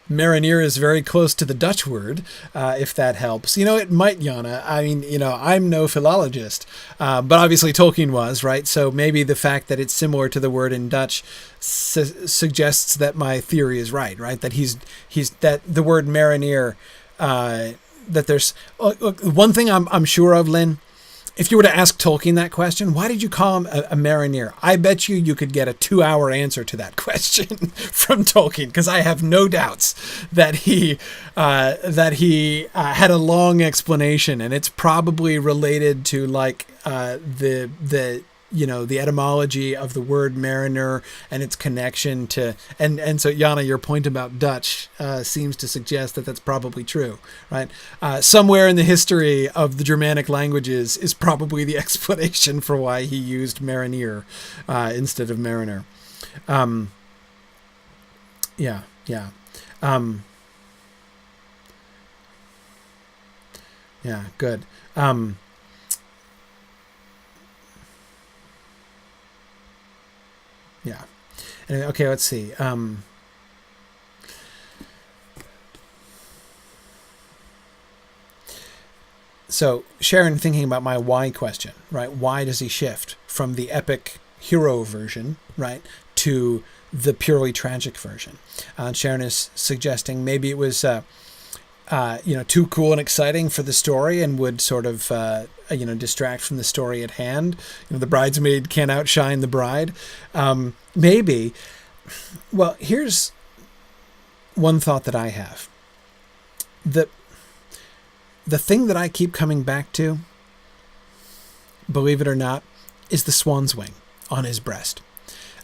Speaker 1: mariner is very close to the Dutch word, if that helps. It might, Jana. I mean, I'm no philologist, but obviously Tolkien was, right? So maybe the fact that it's similar to the word in Dutch suggests that my theory is right? That he's that the word mariner, that there's one thing I'm sure of, Lynn. If you were to ask Tolkien that question, why did you call him a mariner? I bet you could get a 2-hour answer to that question from Tolkien, because I have no doubts that he had a long explanation, and it's probably related to like the etymology of the word mariner and its connection to, and so Jana, your point about Dutch seems to suggest that that's probably true, right? Somewhere in the history of the Germanic languages is probably the explanation for why he used mariner instead of mariner. Yeah. Good. Yeah. Anyway, okay, let's see. So Sharon, thinking about my why question, right? Why does he shift from the epic hero version, right, to the purely tragic version? Sharon is suggesting maybe it was, too cool and exciting for the story and would sort of, distract from the story at hand. The bridesmaid can't outshine the bride. Maybe. Well, here's one thought that I have. The thing that I keep coming back to, believe it or not, is the swan's wing on his breast.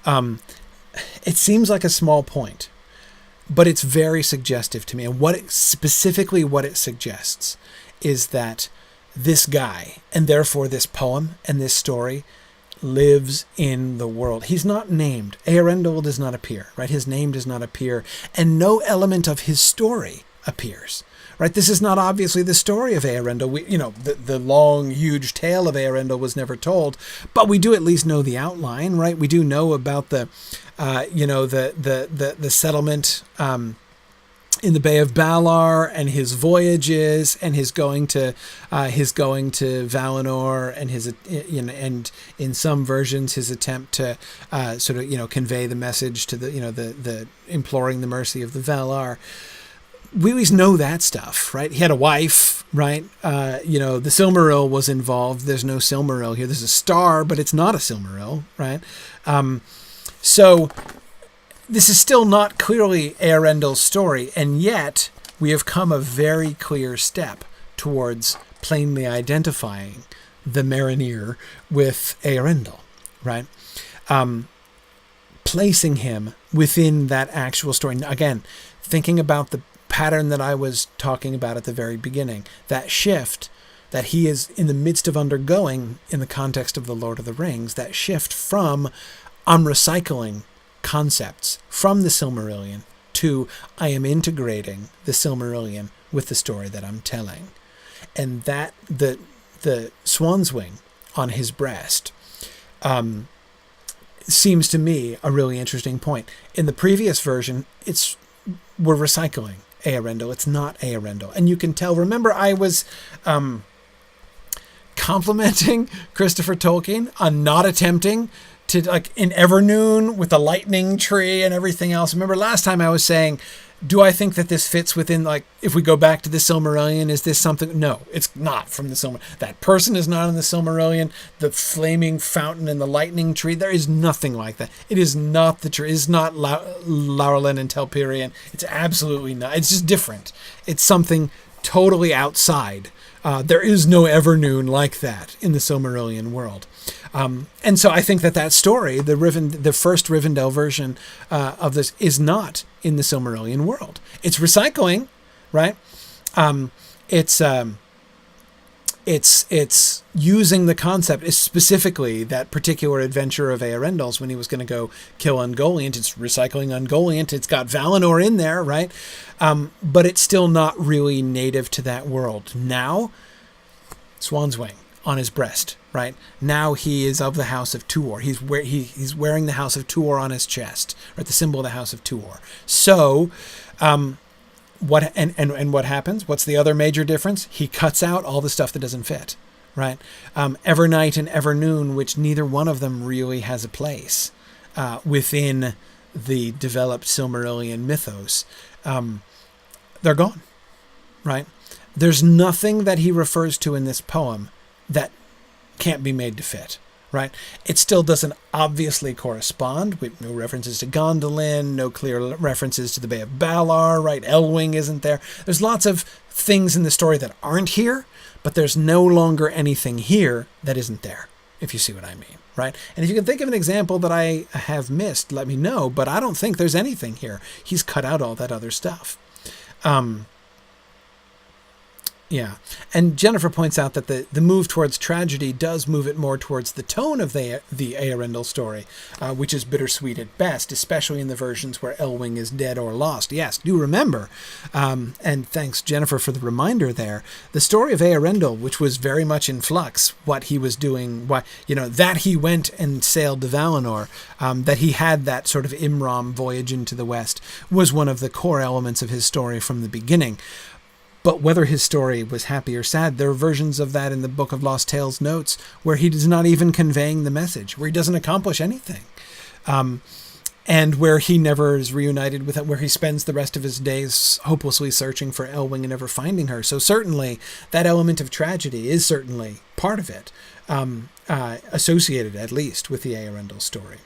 Speaker 1: It seems like a small point, but it's very suggestive to me. And what it suggests is that this guy, and therefore this poem and this story, lives in the world. He's not named. Eärendil does not appear, right? His name does not appear, and no element of his story appears, right? This is not obviously the story of Eärendil. The long, huge tale of Eärendil was never told, but we do at least know the outline, right? We do know about the settlement in the Bay of Balar and his voyages and his going to Valinor and his and in some versions his attempt to convey the message to the imploring the mercy of the Valar. We always know that stuff, right? He had a wife, right? The Silmaril was involved. There's no Silmaril here. There's a star, but it's not a Silmaril, right? So this is still not clearly Eärendil's story, and yet we have come a very clear step towards plainly identifying the Marinir with Eärendil, right? Placing him within that actual story. Again, thinking about the pattern that I was talking about at the very beginning, that shift that he is in the midst of undergoing in the context of the Lord of the Rings, that shift from I'm recycling concepts from the Silmarillion to I am integrating the Silmarillion with the story that I'm telling. And that the swan's wing on his breast seems to me a really interesting point. In the previous version, we're recycling Eärendil. It's not Eärendil. And you can tell, remember I was complimenting Christopher Tolkien on not attempting to, like in Evernoon with the lightning tree and everything else. Remember last time I was saying, do I think that this fits within, like, if we go back to the Silmarillion, is this something? No, it's not from the Silmarillion. That person is not in the Silmarillion. The flaming fountain and the lightning tree, there is nothing like that. It is not the tree. It is not Laurelin and Telperion. It's absolutely not. It's just different. It's something totally outside. There is no Evernoon like that in the Silmarillion world. And so I think that story, the first Rivendell version of this, is not in the Silmarillion world. It's recycling, right? It's using the concept, specifically that particular adventure of Eärendil's when he was going to go kill Ungoliant. It's recycling Ungoliant. It's got Valinor in there, right? But it's still not really native to that world. Now, swan's wing on his breast, right? Now he is of the House of Tuor. He's wearing the House of Tuor on his chest, right? The symbol of the House of Tuor. So, what happens? What's the other major difference? He cuts out all the stuff that doesn't fit, right? Evernight and Evernoon, which neither one of them really has a place within the developed Silmarillion mythos. They're gone, right? There's nothing that he refers to in this poem that can't be made to fit, right? It still doesn't obviously correspond, with no references to Gondolin, no clear references to the Bay of Balar, right? Elwing isn't there. There's lots of things in the story that aren't here, but there's no longer anything here that isn't there, if you see what I mean, right? And if you can think of an example that I have missed, let me know, but I don't think there's anything here. He's cut out all that other stuff. Yeah. And Jennifer points out that the move towards tragedy does move it more towards the tone of the Eärendil story, which is bittersweet at best, especially in the versions where Elwing is dead or lost. Yes, do remember, and thanks, Jennifer, for the reminder there, the story of Eärendil, which was very much in flux, what he was doing, that he went and sailed to Valinor, that he had that sort of Imram voyage into the West, was one of the core elements of his story from the beginning. But whether his story was happy or sad, there are versions of that in the Book of Lost Tales notes where he is not even conveying the message, where he doesn't accomplish anything, and where he never is reunited with it, where he spends the rest of his days hopelessly searching for Elwing and never finding her. So certainly that element of tragedy is certainly part of it, associated at least with the Eärendil story.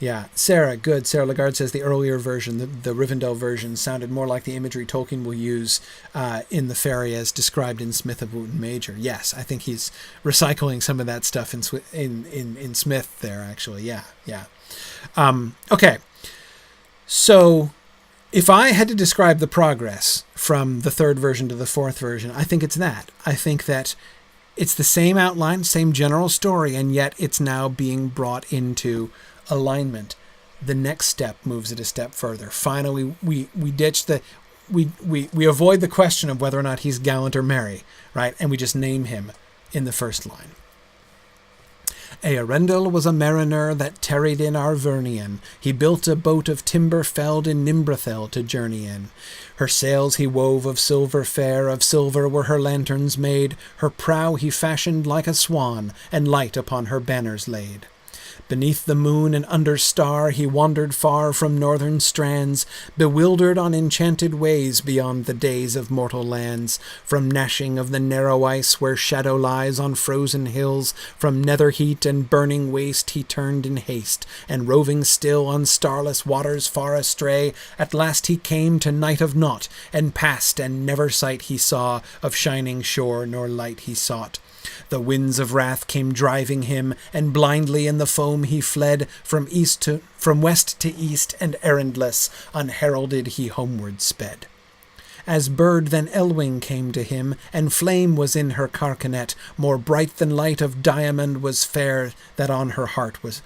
Speaker 1: Yeah, Sarah, good. Sarah Lagarde says the earlier version, the Rivendell version, sounded more like the imagery Tolkien will use in the fairy as described in Smith of Wootton Major. Yes, I think he's recycling some of that stuff in Smith there, actually. Yeah. Okay, so if I had to describe the progress from the third version to the fourth version, I think it's that. I think that it's the same outline, same general story, and yet it's now being brought into alignment. The next step moves it a step further. Finally, we ditch we avoid the question of whether or not he's gallant or merry, right? And we just name him in the first line. Eärendil was a mariner that tarried in Arvernian. He built a boat of timber felled in Nimbrathel to journey in. Her sails he wove of silver fair, of silver were her lanterns made. Her prow he fashioned like a swan, and light upon her banners laid. Beneath the moon and under star he wandered far from northern strands, bewildered on enchanted ways beyond the days of mortal lands. From gnashing of the narrow ice where shadow lies on frozen hills, from nether heat and burning waste he turned in haste, and roving still on starless waters far astray, at last he came to night of naught, and passed, and never sight he saw of shining shore, nor light he sought. The winds of wrath came driving him, and blindly in the foam he fled, from west to east, and errandless, unheralded he homeward sped. As bird then Elwing came to him, and flame was in her carcanet, more bright than light of diamond was fair that on her heart was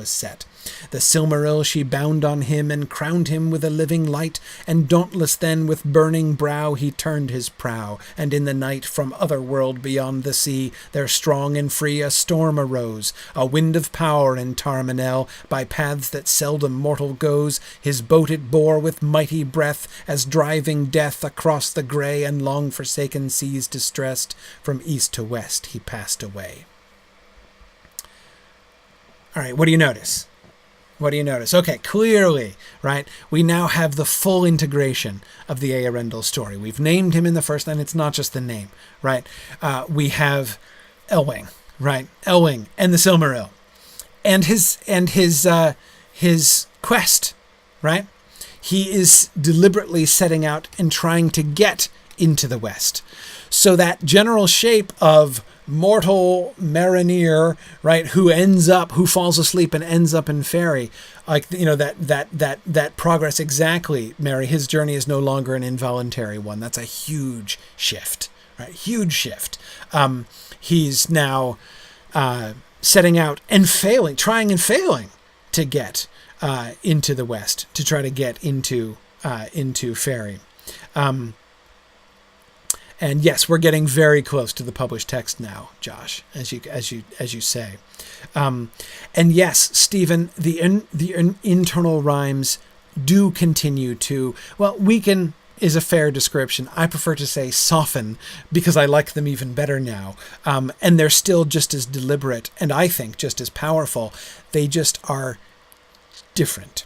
Speaker 1: set. The Silmaril she bound on him, and crowned him with a living light, and dauntless then with burning brow he turned his prow, and in the night from other world beyond the sea there strong and free a storm arose, a wind of power in Tarmanel, by paths that seldom mortal goes, his boat it bore with mighty breath, as driving death across the grey and long forsaken seas distressed, from east to west he passed away. All right, what do you notice? What do you notice? Okay, clearly, right, we now have the full integration of the Eärendil story. We've named him in the first, and it's not just the name, right? We have Elwing, right? Elwing and the Silmaril, and his quest, right? He is deliberately setting out and trying to get into the West. So that general shape of mortal mariner, right, who falls asleep and ends up in fairy, like, you know, that progress, exactly, Mary, his journey is no longer an involuntary one. That's a huge shift, right? Huge shift. He's now setting out and trying and failing to get into the West, to try to get into fairy. And yes, we're getting very close to the published text now, Josh, as you say. And yes, Stephen, the internal rhymes do continue to, well, weaken is a fair description. I prefer to say soften, because I like them even better now. And they're still just as deliberate, and I think just as powerful. They just are different.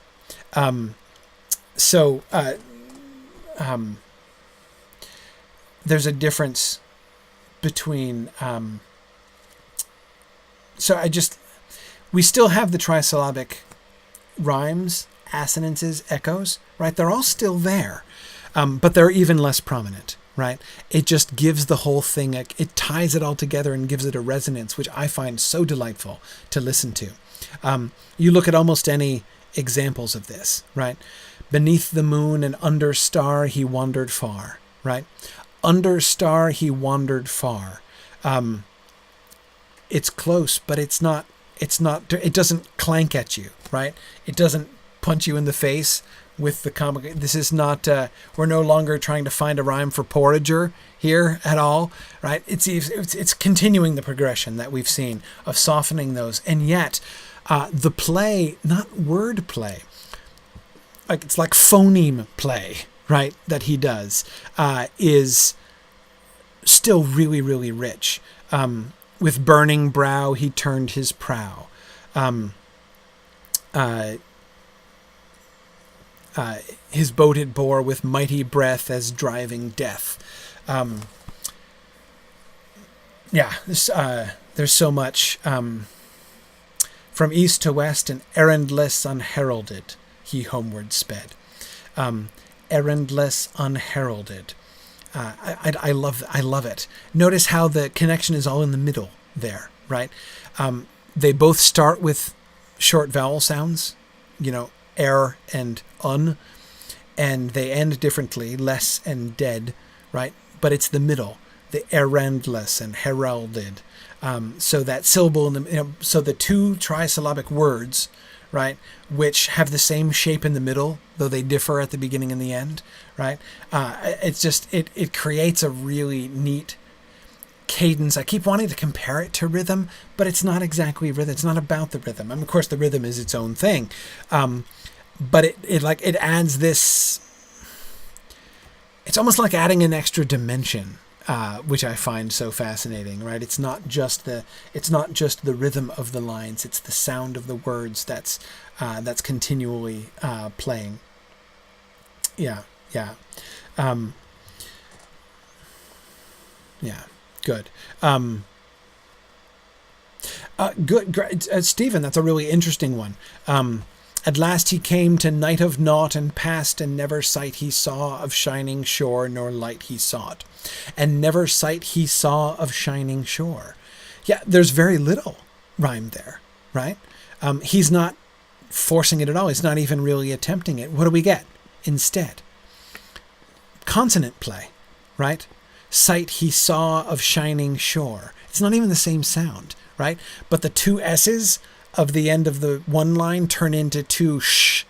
Speaker 1: There's a difference between, we still have the trisyllabic rhymes, assonances, echoes, right? They're all still there, but they're even less prominent, right? It just gives the whole thing, it ties it all together and gives it a resonance, which I find so delightful to listen to. You look at almost any examples of this, right? Beneath the moon and under star he wandered far, right? Under star he wandered far. It's close, but it doesn't clank at you, right? It doesn't punch you in the face with the comic. This is not, we're no longer trying to find a rhyme for porringer here at all, right? It's continuing the progression that we've seen of softening those. And yet, the play, not word play, like it's like phoneme play, right, that he does, is still really, really rich. With burning brow, he turned his prow. His boat it bore with mighty breath as driving death. There's so much. From east to west and errandless unheralded, he homeward sped. Errandless unheralded. I love it. Notice how the connection is all in the middle there, right? They both start with short vowel sounds, er and un, and they end differently, less and dead, right? But it's the middle, the errandless and heralded. So that syllable, so the two trisyllabic words, right, which have the same shape in the middle, though they differ at the beginning and the end, right? It's just, it creates a really neat cadence. I keep wanting to compare it to rhythm, but it's not exactly rhythm. It's not about the rhythm. I mean, of course, the rhythm is its own thing, but it adds this. It's almost like adding an extra dimension which I find so fascinating, right? It's not just the rhythm of the lines; it's the sound of the words that's continually playing. Yeah. Good. Good. Stephen, that's a really interesting one. At last he came to night of naught and past, and never sight he saw of shining shore, nor light he sought. And never sight he saw of shining shore. Yeah, there's very little rhyme there, right? He's not forcing it at all. He's not even really attempting it. What do we get instead? Consonant play, right? Sight he saw of shining shore. It's not even the same sound, right? But the two S's of the end of the one line turn into two sh's,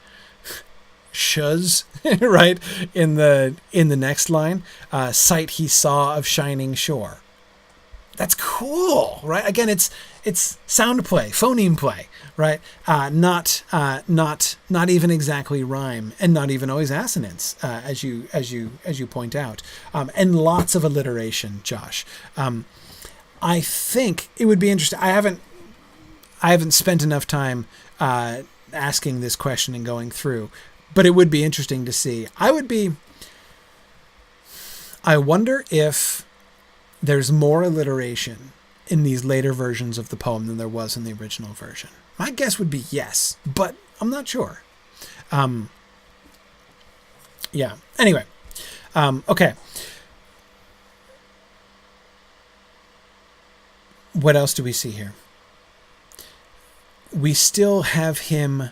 Speaker 1: right? In the next line, sight he saw of shining shore. That's cool, right? Again, it's sound play, phoneme play, right? Not even exactly rhyme, and not even always assonance, as you point out, and lots of alliteration, Josh. I think it would be interesting. I haven't spent enough time asking this question and going through, but it would be interesting to see. I wonder if there's more alliteration in these later versions of the poem than there was in the original version. My guess would be yes, but I'm not sure. Yeah. Anyway. Okay. What else do we see here? We still have him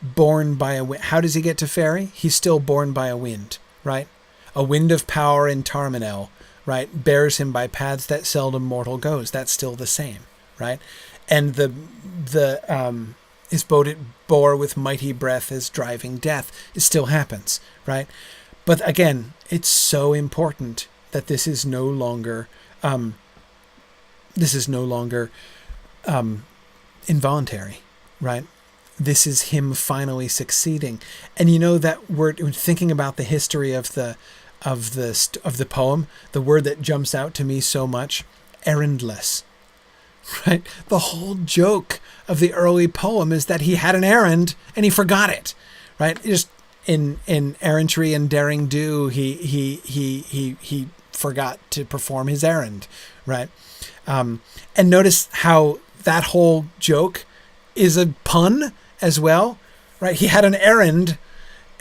Speaker 1: borne by a wind. How does he get to Fairy? He's still borne by a wind, right? A wind of power in Tarmanel, right, bears him by paths that seldom mortal goes. That's still the same, right? And his boat it bore with mighty breath as driving death. It still happens, right? But again, it's so important that this is no longer involuntary, right? This is him finally succeeding. And you know that word, when thinking about the history of the poem, the word that jumps out to me so much, errandless, right? The whole joke of the early poem is that he had an errand and he forgot it, right? Just in errantry and daring do, he forgot to perform his errand, right? And notice how that whole joke is a pun as well, right? He had an errand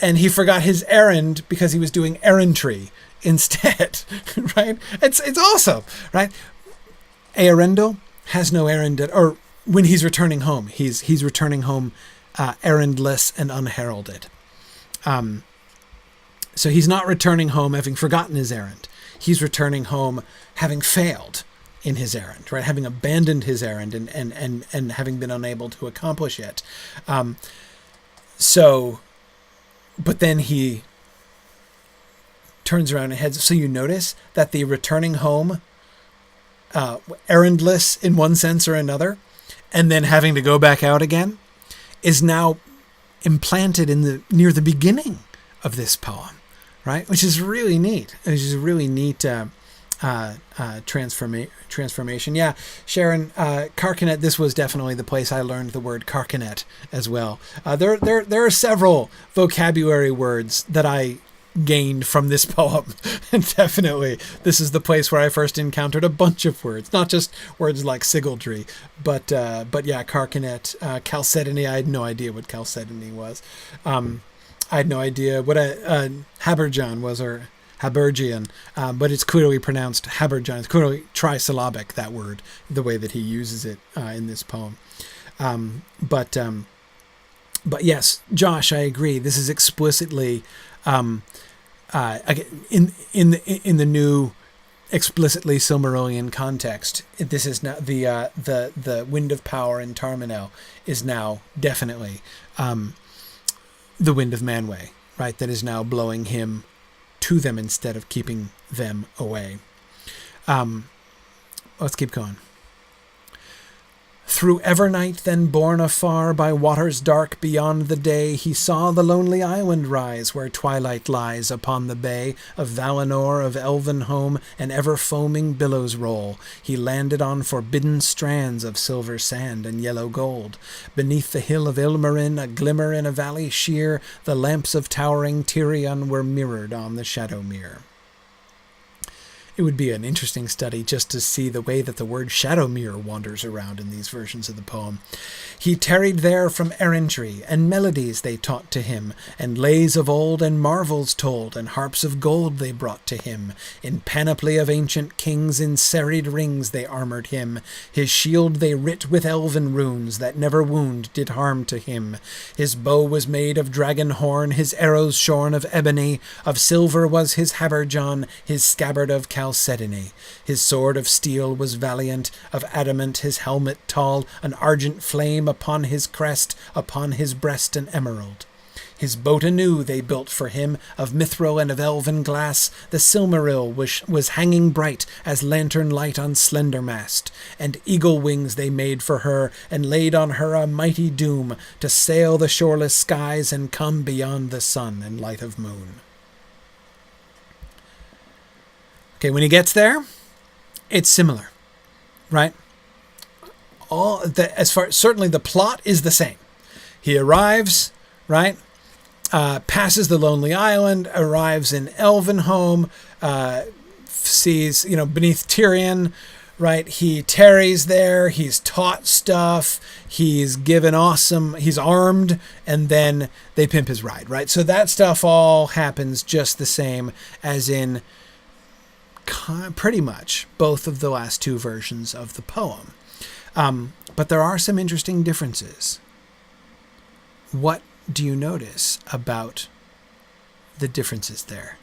Speaker 1: and he forgot his errand because he was doing errantry instead, right? It's awesome, right? Earendel has no errand, or when he's returning home, he's returning home errandless and unheralded. So he's not returning home having forgotten his errand. He's returning home having failed in his errand, right? Having abandoned his errand and having been unable to accomplish it. But then he turns around and heads. So you notice that the returning home, errandless in one sense or another, and then having to go back out again, is now implanted near the beginning of this poem, right? Which is really neat. Which is a really neat transformation. Yeah, Sharon, carcanet. This was definitely the place I learned the word carcanet as well. There are several vocabulary words that I gained from this poem, and definitely this is the place where I first encountered a bunch of words, not just words like sigildry, but yeah, carcanet, chalcedony. I had no idea what chalcedony was. I had no idea what a habergeon was, or Habergian, but it's clearly pronounced Habergian. It's clearly trisyllabic, that word, the way that he uses it in this poem. But yes, Josh, I agree. This is explicitly in the new explicitly Silmarillion context. This is now the wind of power in Tarmanel is now definitely the wind of Manwë, right? That is now blowing him to them instead of keeping them away. Let's keep going. Through Evernight, then borne afar by waters dark beyond the day, he saw the lonely island rise where twilight lies upon the bay of Valinor, of elven home, and ever-foaming billows roll. He landed on forbidden strands of silver sand and yellow gold. Beneath the hill of Ilmarin, a glimmer in a valley sheer, the lamps of towering Tirion were mirrored on the Shadowmere. It would be an interesting study just to see the way that the word Shadowmere wanders around in these versions of the poem. He tarried there from errantry, and melodies they taught to him, and lays of old and marvels told, and harps of gold they brought to him. In panoply of ancient kings, in serried rings they armoured him. His shield they writ with elven runes, that never wound did harm to him. His bow was made of dragon horn, his arrows shorn of ebony. Of silver was his habergeon, his scabbard of chalcedony. His sword of steel was valiant, of adamant his helmet tall, an argent flame upon his crest, upon his breast an emerald. His boat anew they built for him, of mithril and of elven glass. The Silmaril was hanging bright as lantern light on slender mast. And eagle wings they made for her, and laid on her a mighty doom, to sail the shoreless skies and come beyond the sun and light of moon. Okay, when he gets there, it's similar, right? Certainly the plot is the same. He arrives, right? Passes the lonely island, arrives in Elvenhome, sees, beneath Tirion, right? He tarries there, he's taught stuff, he's armed, and then they pimp his ride, right? So that stuff all happens just the same as in pretty much both of the last two versions of the poem. But there are some interesting differences. What do you notice about the differences there?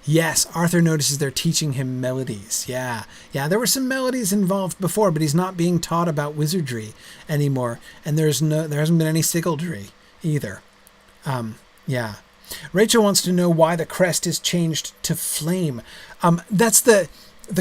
Speaker 1: Yes, Arthur notices they're teaching him melodies. Yeah, there were some melodies involved before, but he's not being taught about wizardry anymore, and there hasn't been any sigildry either. Yeah. Rachel wants to know why the crest is changed to flame. That's the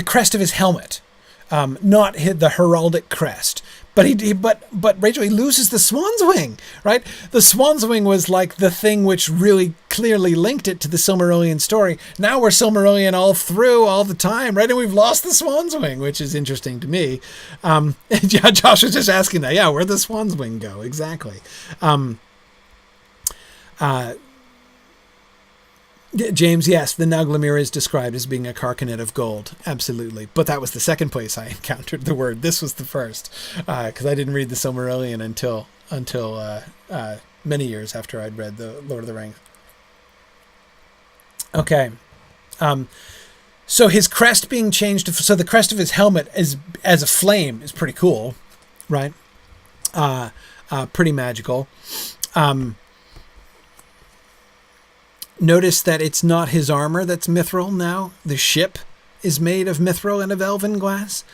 Speaker 1: crest of his helmet, not the heraldic crest. But Rachel, he loses the swan's wing, right? The swan's wing was like the thing which really clearly linked it to the Silmarillion story. Now we're Silmarillion all through, all the time, right? And we've lost the swan's wing, which is interesting to me. Yeah, Josh was just asking that. Yeah, where'd the swan's wing go? Exactly. James, yes, the Naglamir is described as being a carcanet of gold. Absolutely. But that was the second place I encountered the word. This was the first, because I didn't read the Silmarillion until many years after I'd read the Lord of the Rings. Okay. So his crest being changed so the crest of his helmet as a flame is pretty cool, right? Pretty magical. Notice that it's not his armor that's mithril now. The ship is made of mithril and of elven glass,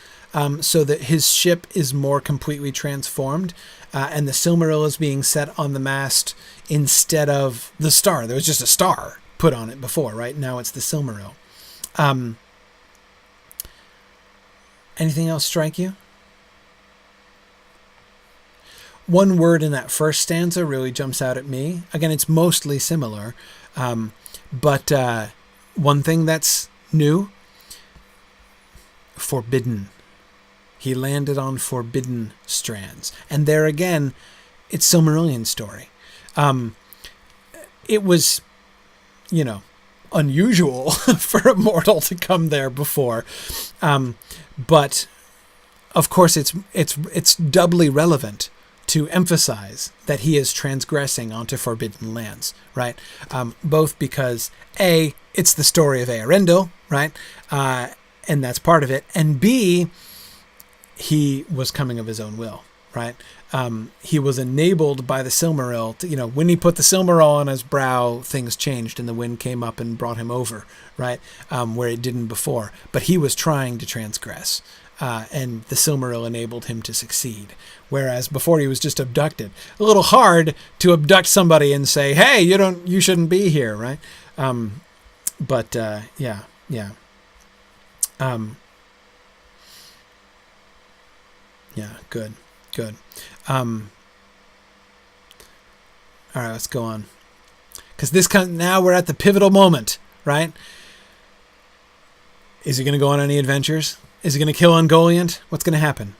Speaker 1: so that his ship is more completely transformed, and the Silmaril is being set on the mast instead of the star. There was just a star put on it before, right? Now it's the Silmaril. Anything else strike you? One word in that first stanza really jumps out at me. Again, it's mostly similar. But one thing that's new, forbidden. He landed on forbidden strands. And there again, it's Silmarillion story. It was, unusual for a mortal to come there before. But of course it's doubly relevant to emphasize that he is transgressing onto forbidden lands, right? Both because A, it's the story of Eärendil, right? And that's part of it. And B, he was coming of his own will, right? He was enabled by the Silmaril to, when he put the Silmaril on his brow, things changed and the wind came up and brought him over, right? Where it didn't before. But he was trying to transgress. And the Silmaril enabled him to succeed. Whereas before he was just abducted. A little hard to abduct somebody and say, hey, you shouldn't be here, right? Yeah. Yeah, good. All right, let's go on. Because now we're at the pivotal moment, right? Is he going to go on any adventures? Is he going to kill Ungoliant? What's going to happen?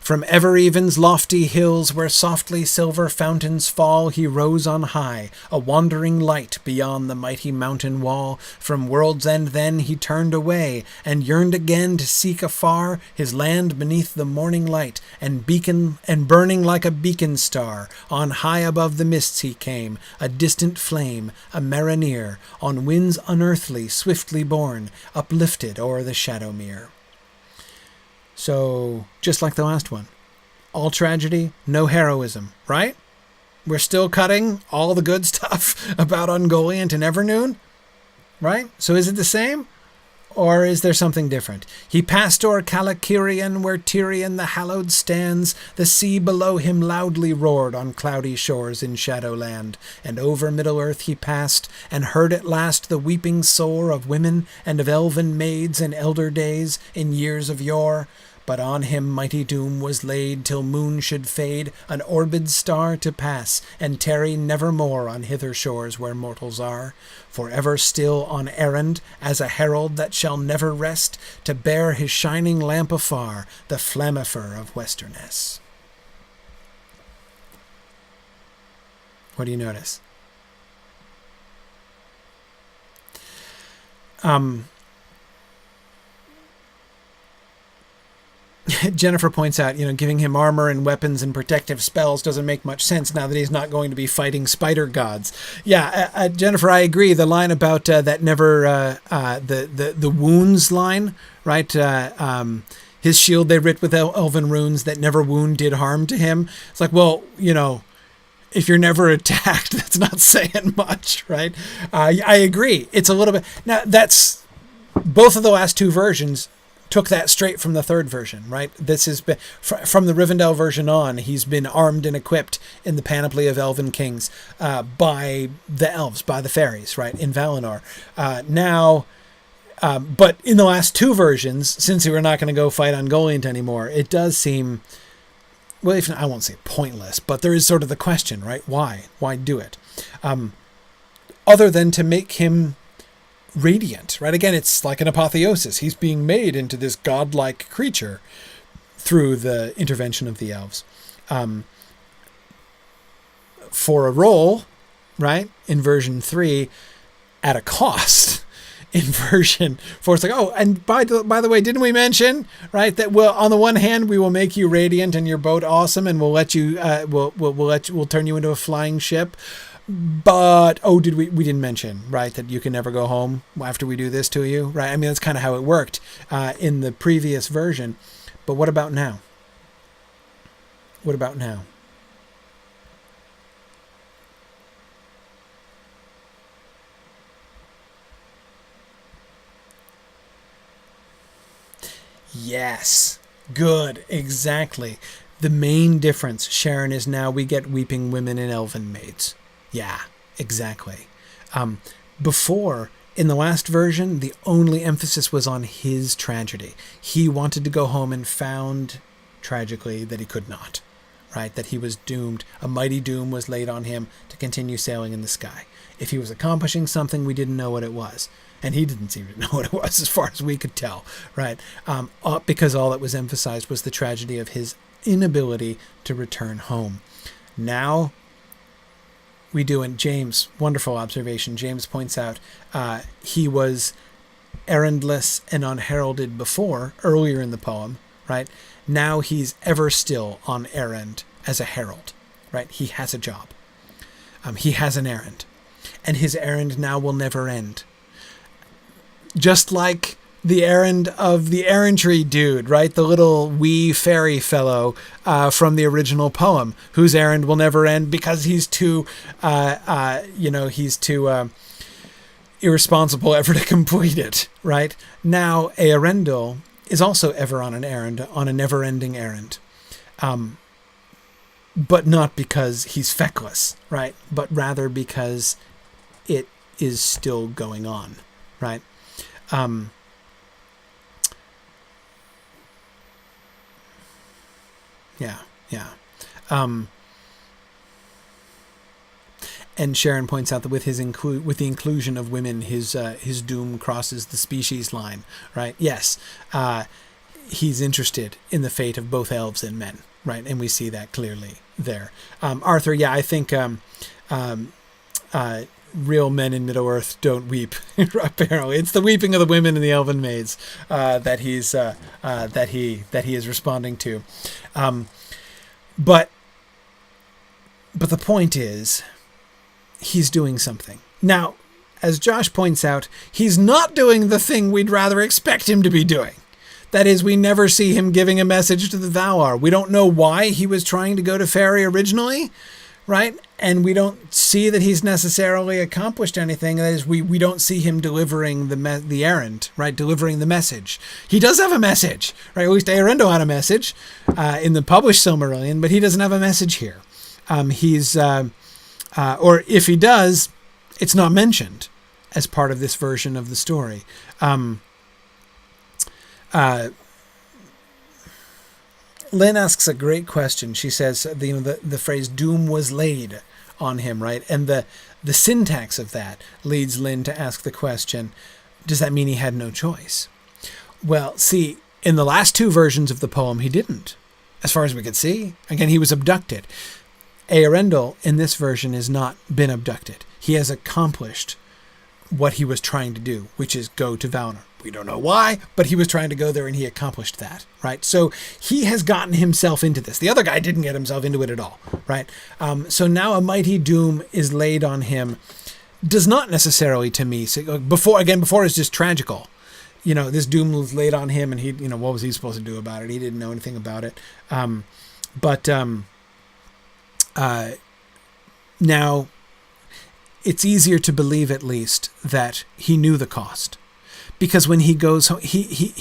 Speaker 1: From Evereven's lofty hills where softly silver fountains fall, he rose on high, a wandering light beyond the mighty mountain wall. From World's End then he turned away, and yearned again to seek afar his land beneath the morning light, and burning like a beacon star. On high above the mists he came, a distant flame, a marinere, on winds unearthly, swiftly borne, uplifted o'er the Shadowmere. So, just like the last one, all tragedy, no heroism, right? We're still cutting all the good stuff about Ungoliant and Evernoon, right? So is it the same? Or is there something different? He passed o'er Calakirian, where Tyrion the hallowed stands. The sea below him loudly roared on cloudy shores in Shadowland. And over Middle-earth he passed, and heard at last the weeping sore of women and of elven maids in elder days, in years of yore. But on him mighty doom was laid, till moon should fade, an orbed star to pass, and tarry nevermore on hither shores where mortals are. For ever still on errand, as a herald that shall never rest, to bear his shining lamp afar, the Flammifer of Westerness. What do you notice? Jennifer points out, giving him armor and weapons and protective spells doesn't make much sense now that he's not going to be fighting spider gods. Yeah, Jennifer, I agree. The line about that never, the wounds line, right? His shield they writ with elven runes that never wound did harm to him. It's like, well, if you're never attacked, that's not saying much, right? I agree. It's a little bit. Now, that's both of the last two versions took that straight from the third version, right? This has been from the Rivendell version on. He's been armed and equipped in the panoply of elven kings by the elves, by the fairies, right, in Valinor. But in the last two versions, since we're not going to go fight Ungoliant anymore, it does seem, well, I won't say pointless, but there is sort of the question, right? Why? Why do it? Other than to make him radiant, right? Again, it's like an apotheosis. He's being made into this godlike creature through the intervention of the elves. For a role, right, in version 3, at a cost. In version 4, it's like, oh, and by the way, didn't we mention, right, that on the one hand we will make you radiant and your boat awesome, and we'll let you, we'll turn you into a flying ship. But, we didn't mention, right, that you can never go home after we do this to you, right? I mean, that's kind of how it worked in the previous version. But what about now? What about now? Yes. Good. Exactly. The main difference, Sharon, is now we get weeping women and elven maids. Yeah, exactly. Before, in the last version, the only emphasis was on his tragedy. He wanted to go home and found, tragically, that he could not, right? That he was doomed. A mighty doom was laid on him to continue sailing in the sky. If he was accomplishing something, we didn't know what it was. And he didn't seem to know what it was as far as we could tell, right? Because all that was emphasized was the tragedy of his inability to return home. Now, we do, and James, wonderful observation, James points out he was errandless and unheralded before, earlier in the poem, right? Now he's ever still on errand as a herald, right? He has a job. He has an errand. And his errand now will never end. Just like the errand of the errantry dude, right? The little wee fairy fellow from the original poem, whose errand will never end because he's too, he's too irresponsible ever to complete it, right? Now, Eärendil is also ever on an errand, on a never-ending errand. But not because he's feckless, right? But rather because it is still going on, right? Yeah. Yeah. And Sharon points out that with with the inclusion of women, his doom crosses the species line, right? Yes, he's interested in the fate of both elves and men, right? And we see that clearly there. Arthur, yeah, I think real men in Middle-earth don't weep. Apparently, it's the weeping of the women and the elven maids that he is responding to. But the point is, he's doing something. Now, as Josh points out, he's not doing the thing we'd rather expect him to be doing. That is, we never see him giving a message to the Valar. We don't know why he was trying to go to Faerie originally, right? And we don't see that he's necessarily accomplished anything. That is, we don't see him delivering the errand, right? Delivering the message. He does have a message, right? At least Eärendil had a message in the published Silmarillion, but he doesn't have a message here. Or if he does, it's not mentioned as part of this version of the story. Lynn asks a great question. She says, the phrase "doom was laid" on him, right? And the syntax of that leads Lynn to ask the question, does that mean he had no choice? Well, see, in the last two versions of the poem, he didn't, as far as we could see. Again, he was abducted. Eärendil in this version has not been abducted. He has accomplished what he was trying to do, which is go to Valinor. We don't know why, but he was trying to go there and he accomplished that, right? So he has gotten himself into this. The other guy didn't get himself into it at all, right? So now a mighty doom is laid on him. Does not necessarily, to me, before it's just tragical. This doom was laid on him and he, what was he supposed to do about it? He didn't know anything about it. Now, it's easier to believe, at least, that he knew the cost, because when he goes home, he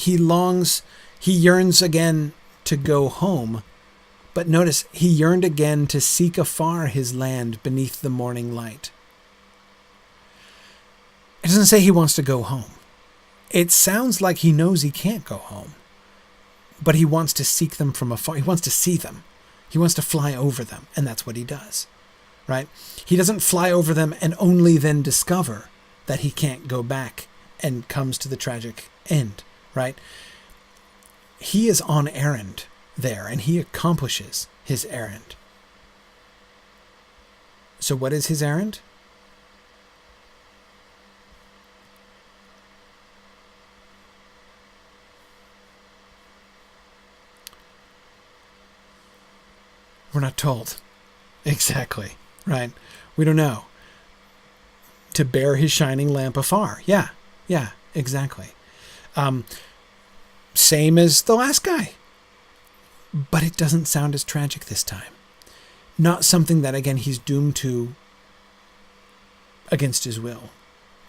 Speaker 1: yearns again to go home, but notice he yearned again to seek afar his land beneath the morning light. It doesn't say he wants to go home. It sounds like he knows he can't go home, but he wants to seek them from afar. He wants to see them. He wants to fly over them, and that's what he does, right? He doesn't fly over them and only then discover that he can't go back and comes to the tragic end, right? He is on errand there, and he accomplishes his errand. So what is his errand? We're not told. Exactly, right? We don't know. To bear his shining lamp afar. Yeah, exactly. Same as the last guy. But it doesn't sound as tragic this time. Not something that, again, he's doomed to against his will,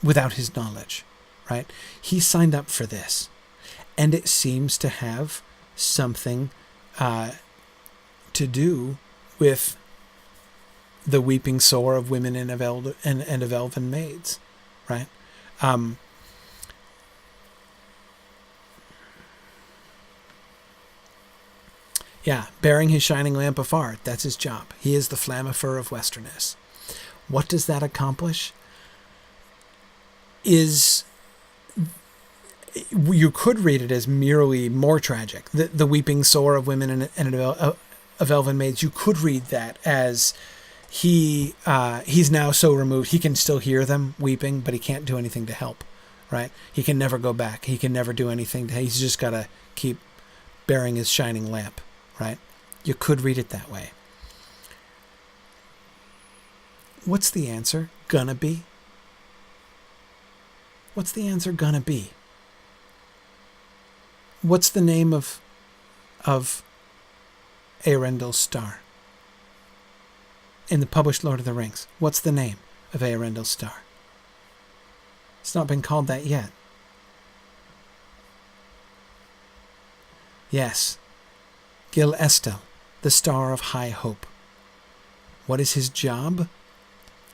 Speaker 1: without his knowledge, right? He signed up for this. And it seems to have something to do with the weeping sore of women and of elven maids, right? Bearing his shining lamp afar, that's his job. He is the Flammifer of Westerness. What does that accomplish? You could read it as merely more tragic. The weeping sore of women and of elven maids. You could read that as he's now so removed he can still hear them weeping, but he can't do anything to help, right? He can never go back. He can never do anything. He's just got to keep bearing his shining lamp, right? You could read it that way. What's the answer gonna be? What's the answer gonna be? What's the name of Eärendil's star? In the published Lord of the Rings, what's the name of Eärendil's star? It's not been called that yet. Yes, Gil Estel, the Star of High Hope. What is his job?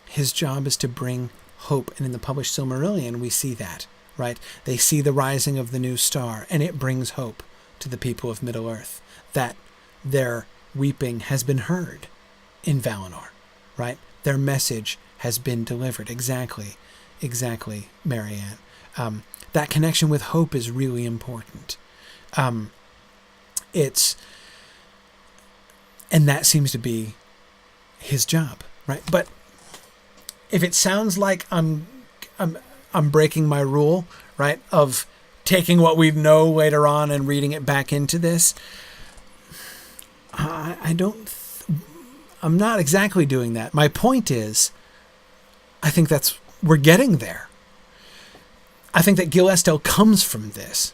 Speaker 1: His job is to bring hope, and in the published Silmarillion we see that, right? They see the rising of the new star, and it brings hope to the people of Middle-earth, that their weeping has been heard in Valinor, right? Their message has been delivered. Exactly, Marianne. That connection with hope is really important. And that seems to be his job, right? But if it sounds like I'm breaking my rule, right, of taking what we know later on and reading it back into this, I'm not exactly doing that. My point is, I think we're getting there. I think that Gil Estel comes from this,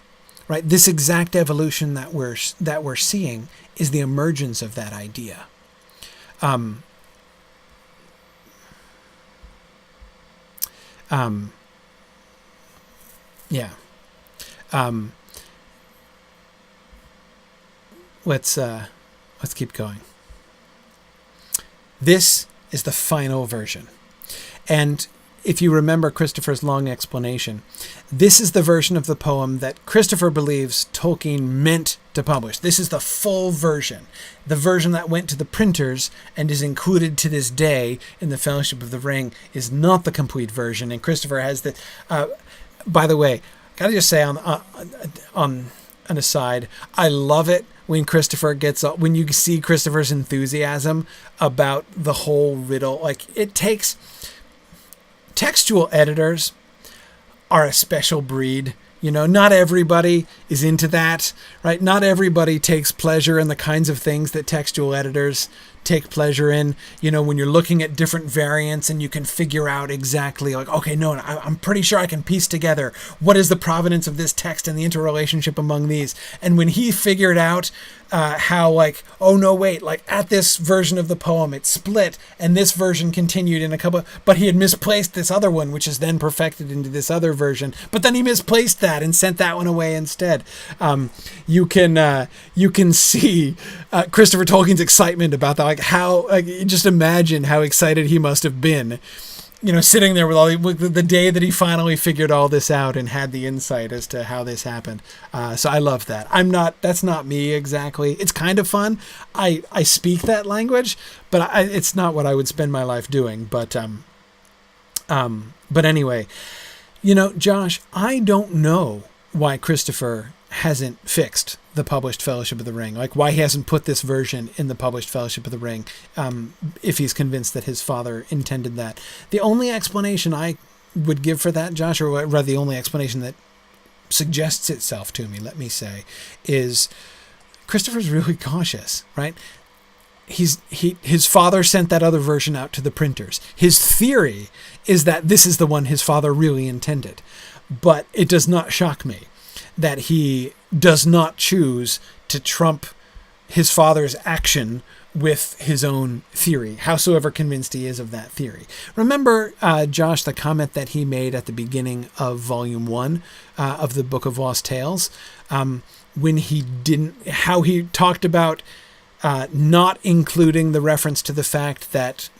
Speaker 1: right? This exact evolution that we're seeing is the emergence of that idea. Yeah. Let's keep going. This is the final version. And if you remember Christopher's long explanation, this is the version of the poem that Christopher believes Tolkien meant to publish. This is the full version, the version that went to the printers and is included to this day in the Fellowship of the Ring is not the complete version. And Christopher has the... by the way, gotta just say on an aside, I love it when when you see Christopher's enthusiasm about the whole riddle. Like, it takes... Textual editors are a special breed. You know, not everybody is into that, right? Not everybody takes pleasure in the kinds of things that textual editors take pleasure in. You know, when you're looking at different variants and you can figure out exactly like, okay, no, I'm pretty sure I can piece together what is the provenance of this text and the interrelationship among these. And when he figured out how like, oh no, wait, like at this version of the poem, it split and this version continued in a couple, but he had misplaced this other one, which is then perfected into this other version. But then he misplaced that and sent that one away instead. You can see Christopher Tolkien's excitement about that. Like how, like, just imagine how excited he must have been, you know, sitting there with the day that he finally figured all this out and had the insight as to how this happened. So I love that. That's not me exactly. It's kind of fun. I speak that language, but it's not what I would spend my life doing. But anyway, you know, Josh, I don't know why Christopher hasn't fixed the published Fellowship of the Ring, like why he hasn't put this version in the published Fellowship of the Ring, if he's convinced that his father intended that. The only explanation I would give for that, Josh, or rather the only explanation that suggests itself to me, let me say, is Christopher's really cautious, right? His father sent that other version out to the printers. His theory is that this is the one his father really intended, but it does not shock me that he does not choose to trump his father's action with his own theory, howsoever convinced he is of that theory. Remember, Josh, the comment that he made at the beginning of Volume 1 of the Book of Lost Tales, when how he talked about not including the reference to the fact that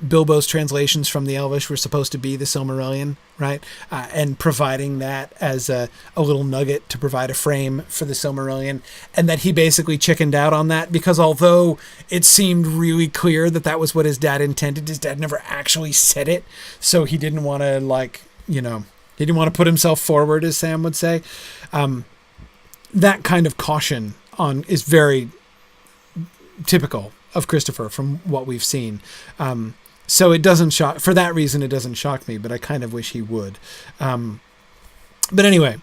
Speaker 1: Bilbo's translations from the Elvish were supposed to be the Silmarillion, right? And providing that as a little nugget to provide a frame for the Silmarillion, and that he basically chickened out on that because although it seemed really clear that that was what his dad intended, his dad never actually said it, so he didn't want to, like, you know, he didn't want to put himself forward, as Sam would say. That kind of caution is very typical of Christopher from what we've seen. So it doesn't shock, for that reason, it doesn't shock me, but I kind of wish he would. But anyway,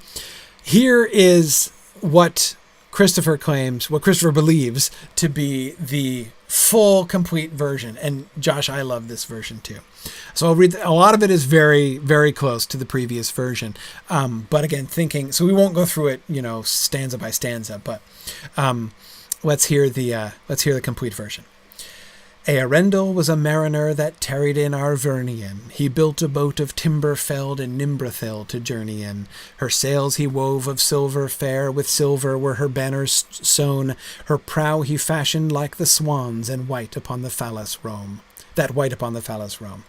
Speaker 1: here is what Christopher claims, what Christopher believes to be the full, complete version. And Josh, I love this version too. So I'll read, a lot of it is very, very close to the previous version. But again, so we won't go through it, you know, stanza by stanza, but, let's hear the complete version. Earendel was a mariner that tarried in Arvernian. He built a boat of timber felled in Nimbrathil to journey in. Her sails he wove of silver fair, with silver were her banners sewn. Her prow he fashioned like the swans, and white upon the Phallus roam. that white upon the fallows roam.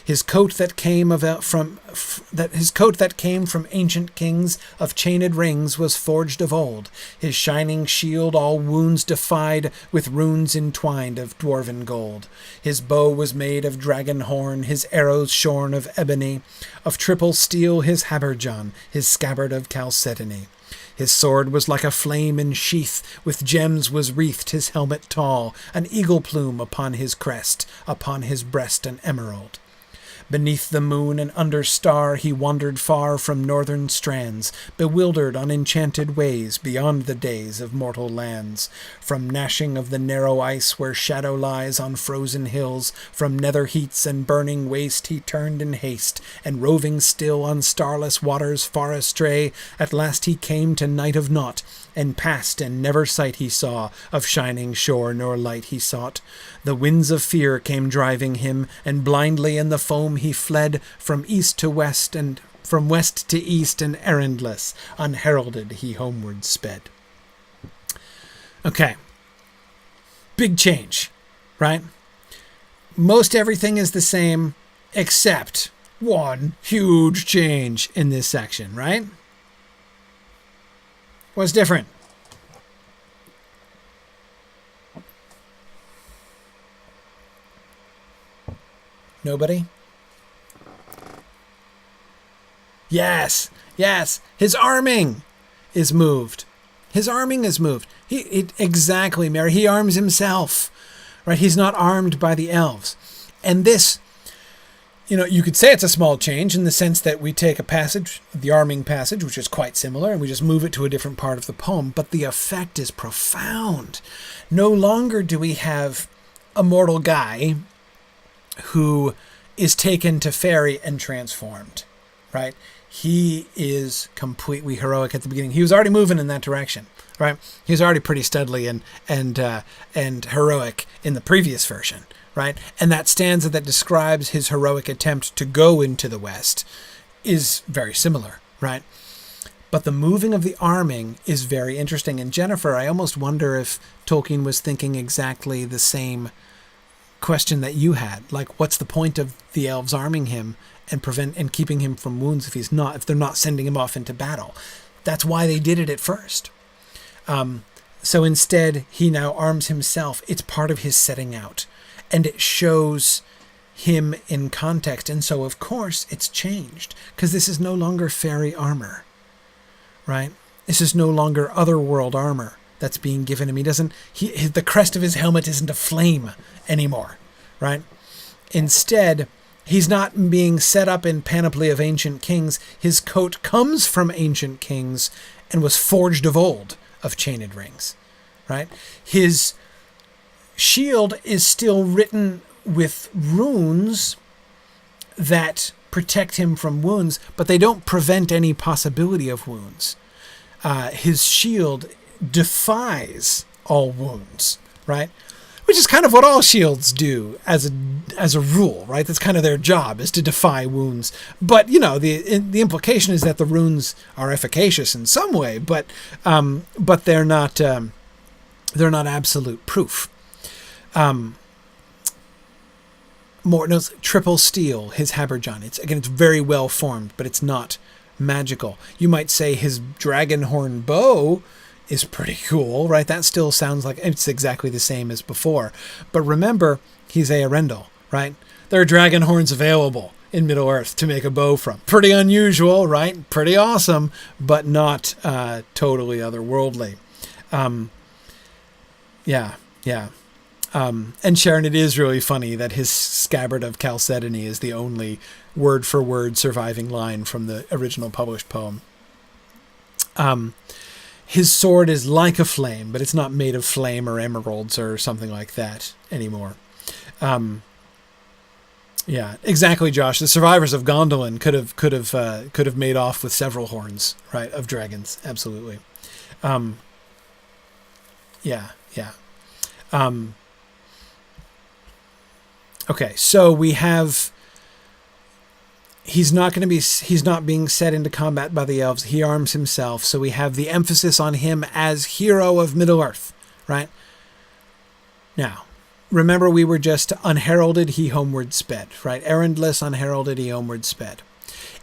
Speaker 1: His coat that came his coat that came from ancient kings of chained rings was forged of old. His shining shield all wounds defied, with runes entwined of dwarven gold. His bow was made of dragon horn, his arrows shorn of ebony, of triple steel his habergeon, his scabbard of chalcedony. His sword was like a flame in sheath, with gems was wreathed his helmet tall, an eagle plume upon his crest, upon his breast an emerald. Beneath the moon and under star he wandered far from northern strands, bewildered on enchanted ways beyond the days of mortal lands. From gnashing of the narrow ice where shadow lies on frozen hills, from nether heats and burning waste he turned in haste, and roving still on starless waters far astray, at last he came to night of naught, and passed, and never sight he saw of shining shore nor light he sought. The winds of fear came driving him, and blindly in the foam he fled, from east to west and from west to east, and errandless, unheralded he homeward sped. Okay. Big change, right? Most everything is the same, except one huge change in this section, right? What's different? Nobody? Yes. His arming is moved. Exactly, Mary. He arms himself, right? He's not armed by the elves. And this, you could say it's a small change in the sense that we take a passage, the arming passage, which is quite similar, and we just move it to a different part of the poem. But the effect is profound. No longer do we have a mortal guy who is taken to fairy and transformed, right? He is completely heroic at the beginning. He was already moving in that direction, right? He was already pretty studly and heroic in the previous version, right? And that stanza that describes his heroic attempt to go into the West is very similar, right? But the moving of the arming is very interesting. And Jennifer, I almost wonder if Tolkien was thinking exactly the same question that you had. Like, what's the point of the elves arming him and keeping him from wounds if they're not sending him off into battle? That's why they did it at first. So instead, he now arms himself. It's part of his setting out, and it shows him in context. And so, of course, it's changed because this is no longer fairy armor, right? This is no longer otherworld armor that's being given him. The crest of his helmet isn't a flame anymore, right? Instead, he's not being set up in panoply of ancient kings. His coat comes from ancient kings and was forged of old, of chained rings, right? His shield is still written with runes that protect him from wounds, but they don't prevent any possibility of wounds. His shield defies all wounds, right? Which is kind of what all shields do as a rule, right? That's kind of their job, is to defy wounds. But the implication is that the runes are efficacious in some way, but they're not absolute proof. Triple steel, his habergeon. It's very well formed, but it's not magical. You might say his dragonhorn bow is pretty cool, right? That still sounds like it's exactly the same as before. But remember, he's Eärendil, right? There are dragon horns available in Middle-earth to make a bow from. Pretty unusual, right? Pretty awesome, but not totally otherworldly. And Sharon, it is really funny that his scabbard of chalcedony is the only word-for-word surviving line from the original published poem. His sword is like a flame, but it's not made of flame or emeralds or something like that anymore. Yeah, exactly, Josh. The survivors of Gondolin could have made off with several horns, right, of dragons. Absolutely. Okay, so we have. He's not being set into combat by the elves. He arms himself. So we have the emphasis on him as hero of Middle-earth, right? Now, remember, we were just unheralded, he homeward sped, right? Errandless, unheralded, he homeward sped.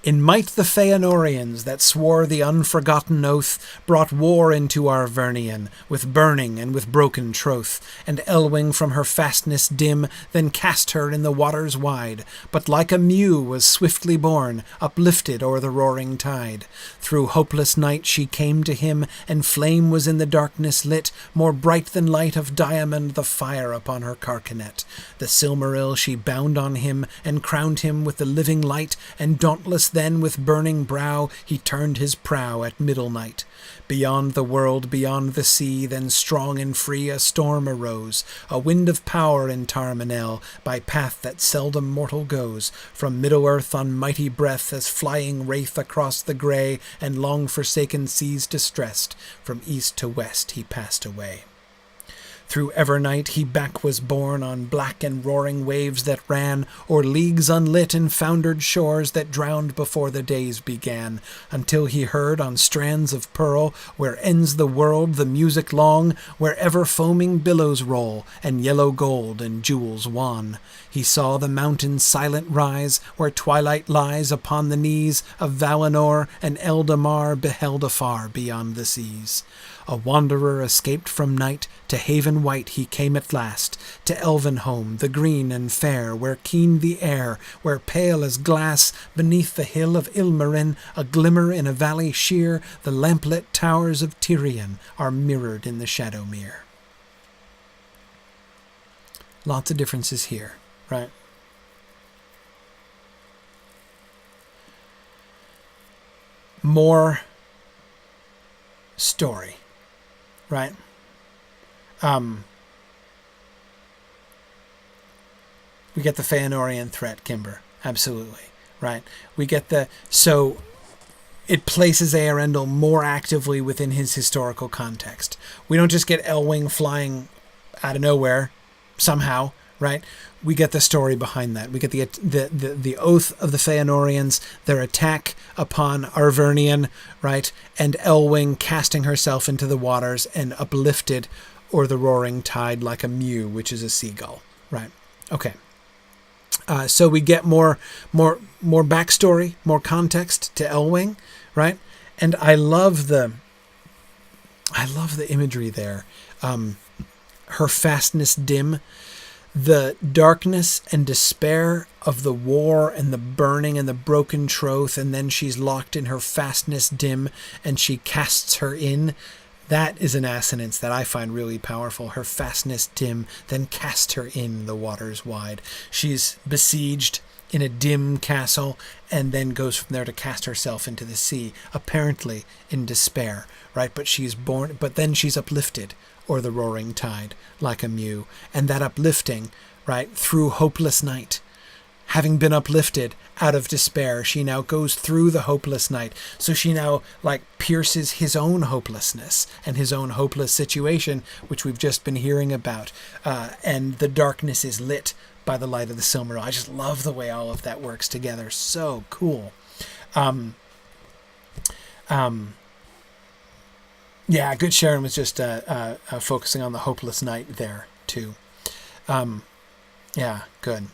Speaker 1: In might the Feanorians that swore the unforgotten oath brought war into Arvernian with burning and with broken troth, and Elwing from her fastness dim then cast her in the waters wide, but like a mew was swiftly borne, uplifted o'er the roaring tide. Through hopeless night she came to him, and flame was in the darkness lit, more bright than light of diamond the fire upon her carcanet. The Silmaril she bound on him, and crowned him with the living light, and dauntless then with burning brow he turned his prow at middle night. Beyond the world, beyond the sea, then strong and free a storm arose, a wind of power in Tarmanel, by path that seldom mortal goes, from Middle-earth on mighty breath as flying wraith across the grey and long-forsaken seas distressed, from east to west he passed away. Through Evernight he back was borne on black and roaring waves that ran o'er leagues unlit and foundered shores that drowned before the days began, until he heard on strands of pearl, where ends the world, the music long, where ever foaming billows roll, and yellow gold and jewels wan. He saw the mountains silent rise, where twilight lies upon the knees of Valinor, and Eldamar beheld afar beyond the seas. A wanderer escaped from night, to haven white he came at last, to Elvenhome, the green and fair, where keen the air, where pale as glass, beneath the hill of Ilmarin, a glimmer in a valley sheer, the lamplit towers of Tirion are mirrored in the Shadowmere. Lots of differences here, right? More story. Right? We get the Feanorian threat, Kimber. Absolutely. Right? We get so it places Eärendil more actively within his historical context. We don't just get Elwing flying out of nowhere somehow, right? We get the story behind that. We get the oath of the Feanorians, their attack upon Arvernian, right? And Elwing casting herself into the waters and uplifted o'er the roaring tide like a mew, which is a seagull, right? Okay. So we get more backstory, more context to Elwing, right? And I love the imagery there. Her fastness dim. The darkness and despair of the war and the burning and the broken troth, and then she's locked in her fastness dim and she casts her in. That is an assonance that I find really powerful. Her fastness dim, then cast her in the waters wide. She's besieged in a dim castle and then goes from there to cast herself into the sea, apparently in despair, right? But then she's uplifted o'er the roaring tide like a mew, and that uplifting, right, through hopeless night. Having been uplifted out of despair, she now goes through the hopeless night. So she now pierces his own hopelessness and his own hopeless situation, which we've just been hearing about. And the darkness is lit by the light of the Silmaril. I just love the way all of that works together. So cool. Yeah, Good Sharon was just focusing on the hopeless night there, too. Yeah, good.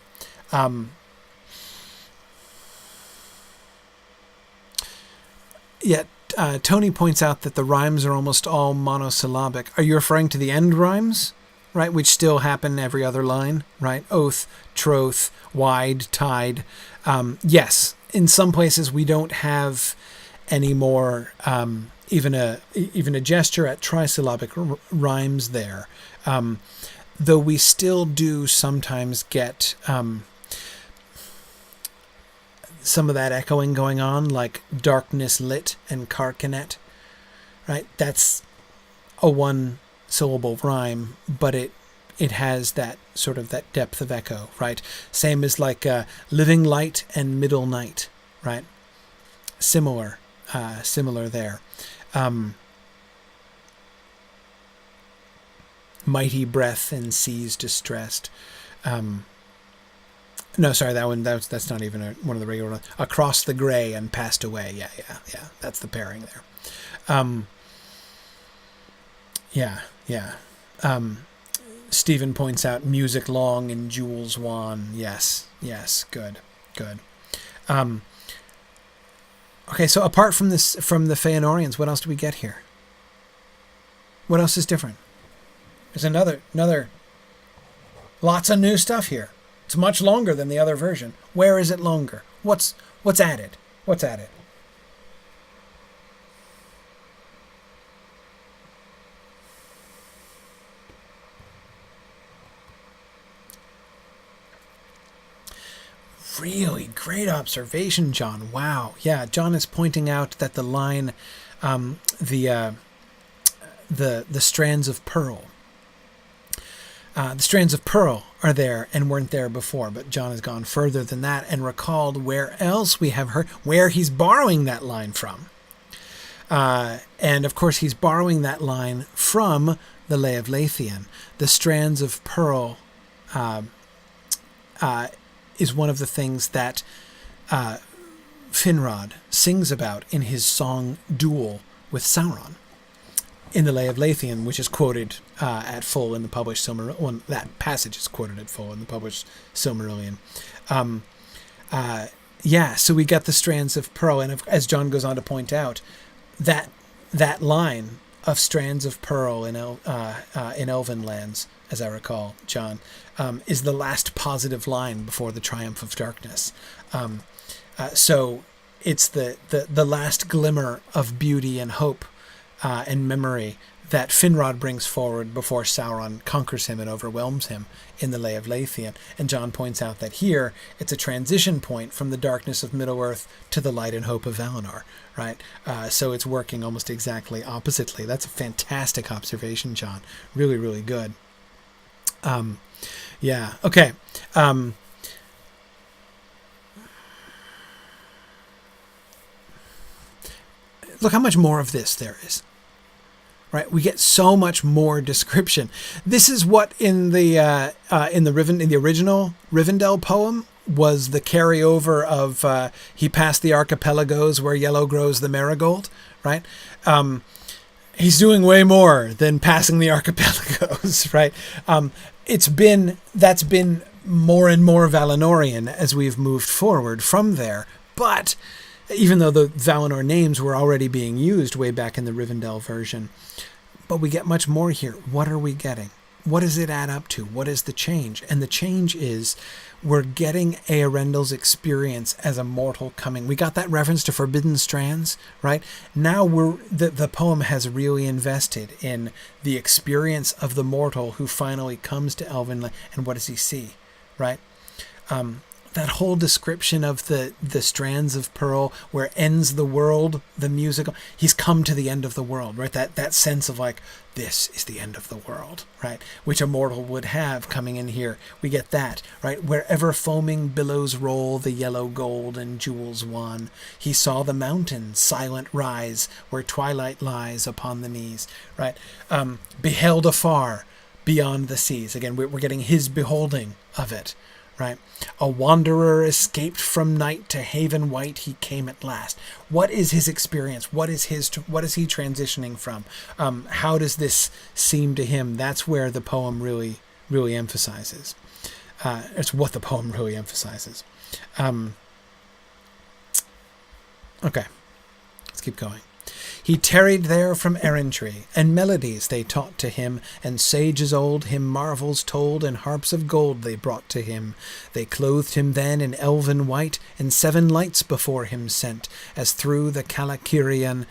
Speaker 1: Yet Tony points out that the rhymes are almost all monosyllabic. Are you referring to the end rhymes, right, which still happen every other line, right? Oath, troth, wide, tide. Yes, in some places we don't have any more... even a gesture at trisyllabic rhymes there, though we still do sometimes get some of that echoing going on, like darkness lit and carcanet, right? That's a one-syllable rhyme, but it has that sort of that depth of echo, right? Same as living light and middle night, right? Similar there. Mighty breath and seas distressed. No, sorry, that's not even one of the regular ones. Across the grey and passed away. Yeah. That's the pairing there. Yeah. Stephen points out music long and jewels wan. Yes, good. Okay, so apart from this, from the Feanorians, what else do we get here? What else is different? There's another lots of new stuff here. It's much longer than the other version. Where is it longer? What's added? What's added? Really great observation, John. Wow. Yeah, John is pointing out that the line, the strands of pearl. The strands of pearl are there and weren't there before, but John has gone further than that and recalled where else we have heard, where he's borrowing that line from. And of course, he's borrowing that line from the Lay of Leithian. The strands of pearl is one of the things that Finrod sings about in his song Duel with Sauron in the Lay of Leithian, which is quoted at full in the published Silmarillion. Well, that passage is quoted at full in the published Silmarillion. So we got the strands of pearl, and as John goes on to point out, that line of strands of pearl in Elven lands, as I recall, John, is the last positive line before the triumph of darkness. So it's the last glimmer of beauty and hope and memory that Finrod brings forward before Sauron conquers him and overwhelms him in the Lay of Leithian. And John points out that here it's a transition point from the darkness of Middle-earth to the light and hope of Valinor, right? So it's working almost exactly oppositely. That's a fantastic observation, John. Really, really good. Okay. Look how much more of this there is. Right, we get so much more description. This is what in the original Rivendell poem was the carryover of he passed the archipelagos where yellow grows the marigold. Right, he's doing way more than passing the archipelagos. Right, that's been more and more Valinorian as we've moved forward from there, but. Even though the Valinor names were already being used way back in the Rivendell version. But we get much more here. What are we getting? What does it add up to? What is the change? And the change is we're getting Eärendil's experience as a mortal coming. We got that reference to Forbidden Strands, right? Now the poem has really invested in the experience of the mortal who finally comes to Elvenland. And what does he see, right? That whole description of the strands of pearl, where ends the world, the musical, he's come to the end of the world, right? That sense of like, this is the end of the world, right? Which a mortal would have coming in here. We get that, right? Wherever foaming billows roll, the yellow gold and jewels wan. He saw the mountain silent rise, where twilight lies upon the knees, right? Beheld afar, beyond the seas. Again, we're getting his beholding of it. Right? A wanderer escaped from night to haven white he came at last. What is his experience? What is he transitioning from? How does this seem to him? That's where the poem really, really emphasizes. It's what the poem really emphasizes. Okay, let's keep going. He tarried there from errantry, and melodies they taught to him, and sages old him marvels told, and harps of gold they brought to him. They clothed him then in elven white, and 7 lights before him sent, as through the Calachirion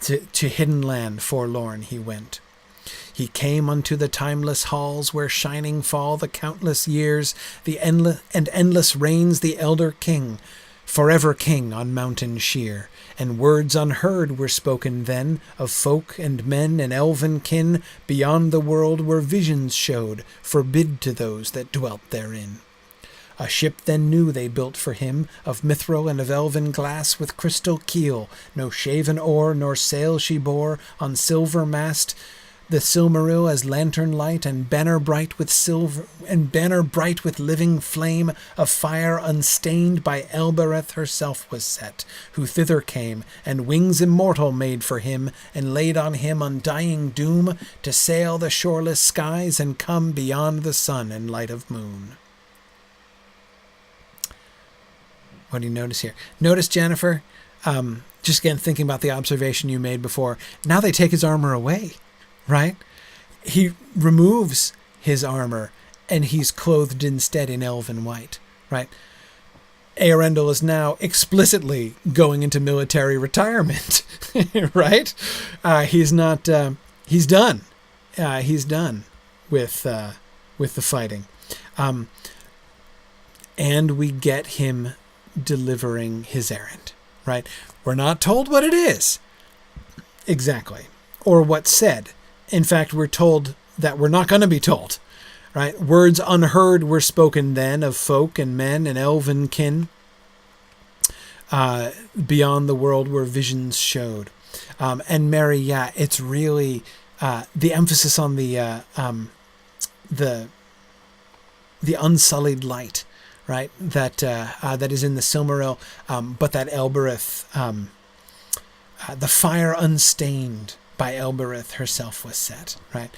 Speaker 1: to hidden land forlorn he went. He came unto the timeless halls, where shining fall the countless years, the endless reigns the elder king, forever king on mountain sheer. And words unheard were spoken then of folk and men and elven kin beyond the world, where visions showed, forbid to those that dwelt therein. A ship then new they built for him, of mithril and of elven glass, with crystal keel, no shaven oar nor sail she bore, on silver mast the Silmaril as lantern light, and banner bright with silver, and banner bright with living flame, of fire unstained by Elbereth herself was set, who thither came, and wings immortal made for him, and laid on him undying doom, to sail the shoreless skies, and come beyond the sun and light of moon. What do you notice here? Notice, Jennifer, just again thinking about the observation you made before, now they take his armor away. Right? He removes his armor and he's clothed instead in elven white. Right? Eärendil is now explicitly going into military retirement. Right? He's not. He's done. He's done with the fighting, and we get him delivering his errand. Right? We're not told what it is exactly, or what's said. In fact, we're told that we're not going to be told, right? Words unheard were spoken then of folk and men and elven kin beyond the world where visions showed. And Mary, yeah, it's really the emphasis on the unsullied light, right? That that is in the Silmaril, but that Elbereth, the fire unstained by Elbereth herself was set, right?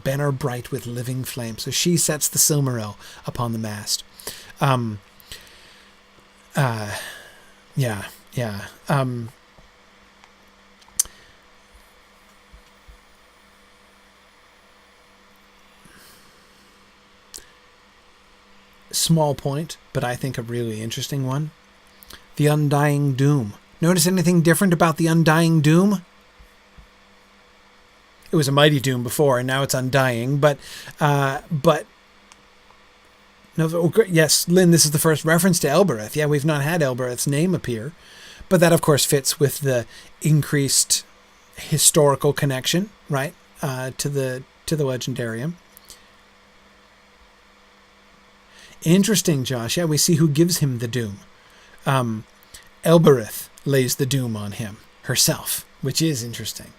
Speaker 1: Banner bright with living flame. So she sets the Silmaril upon the mast. Small point, but I think a really interesting one. The Undying Doom. Notice anything different about the Undying Doom? It was a mighty doom before, and now it's undying. But no. Oh, yes, Lynn. This is the first reference to Elbereth. Yeah, we've not had Elbereth's name appear, but that of course fits with the increased historical connection, right, to the legendarium. Interesting, Josh. Yeah, we see who gives him the doom. Elbereth lays the doom on him herself, which is interesting.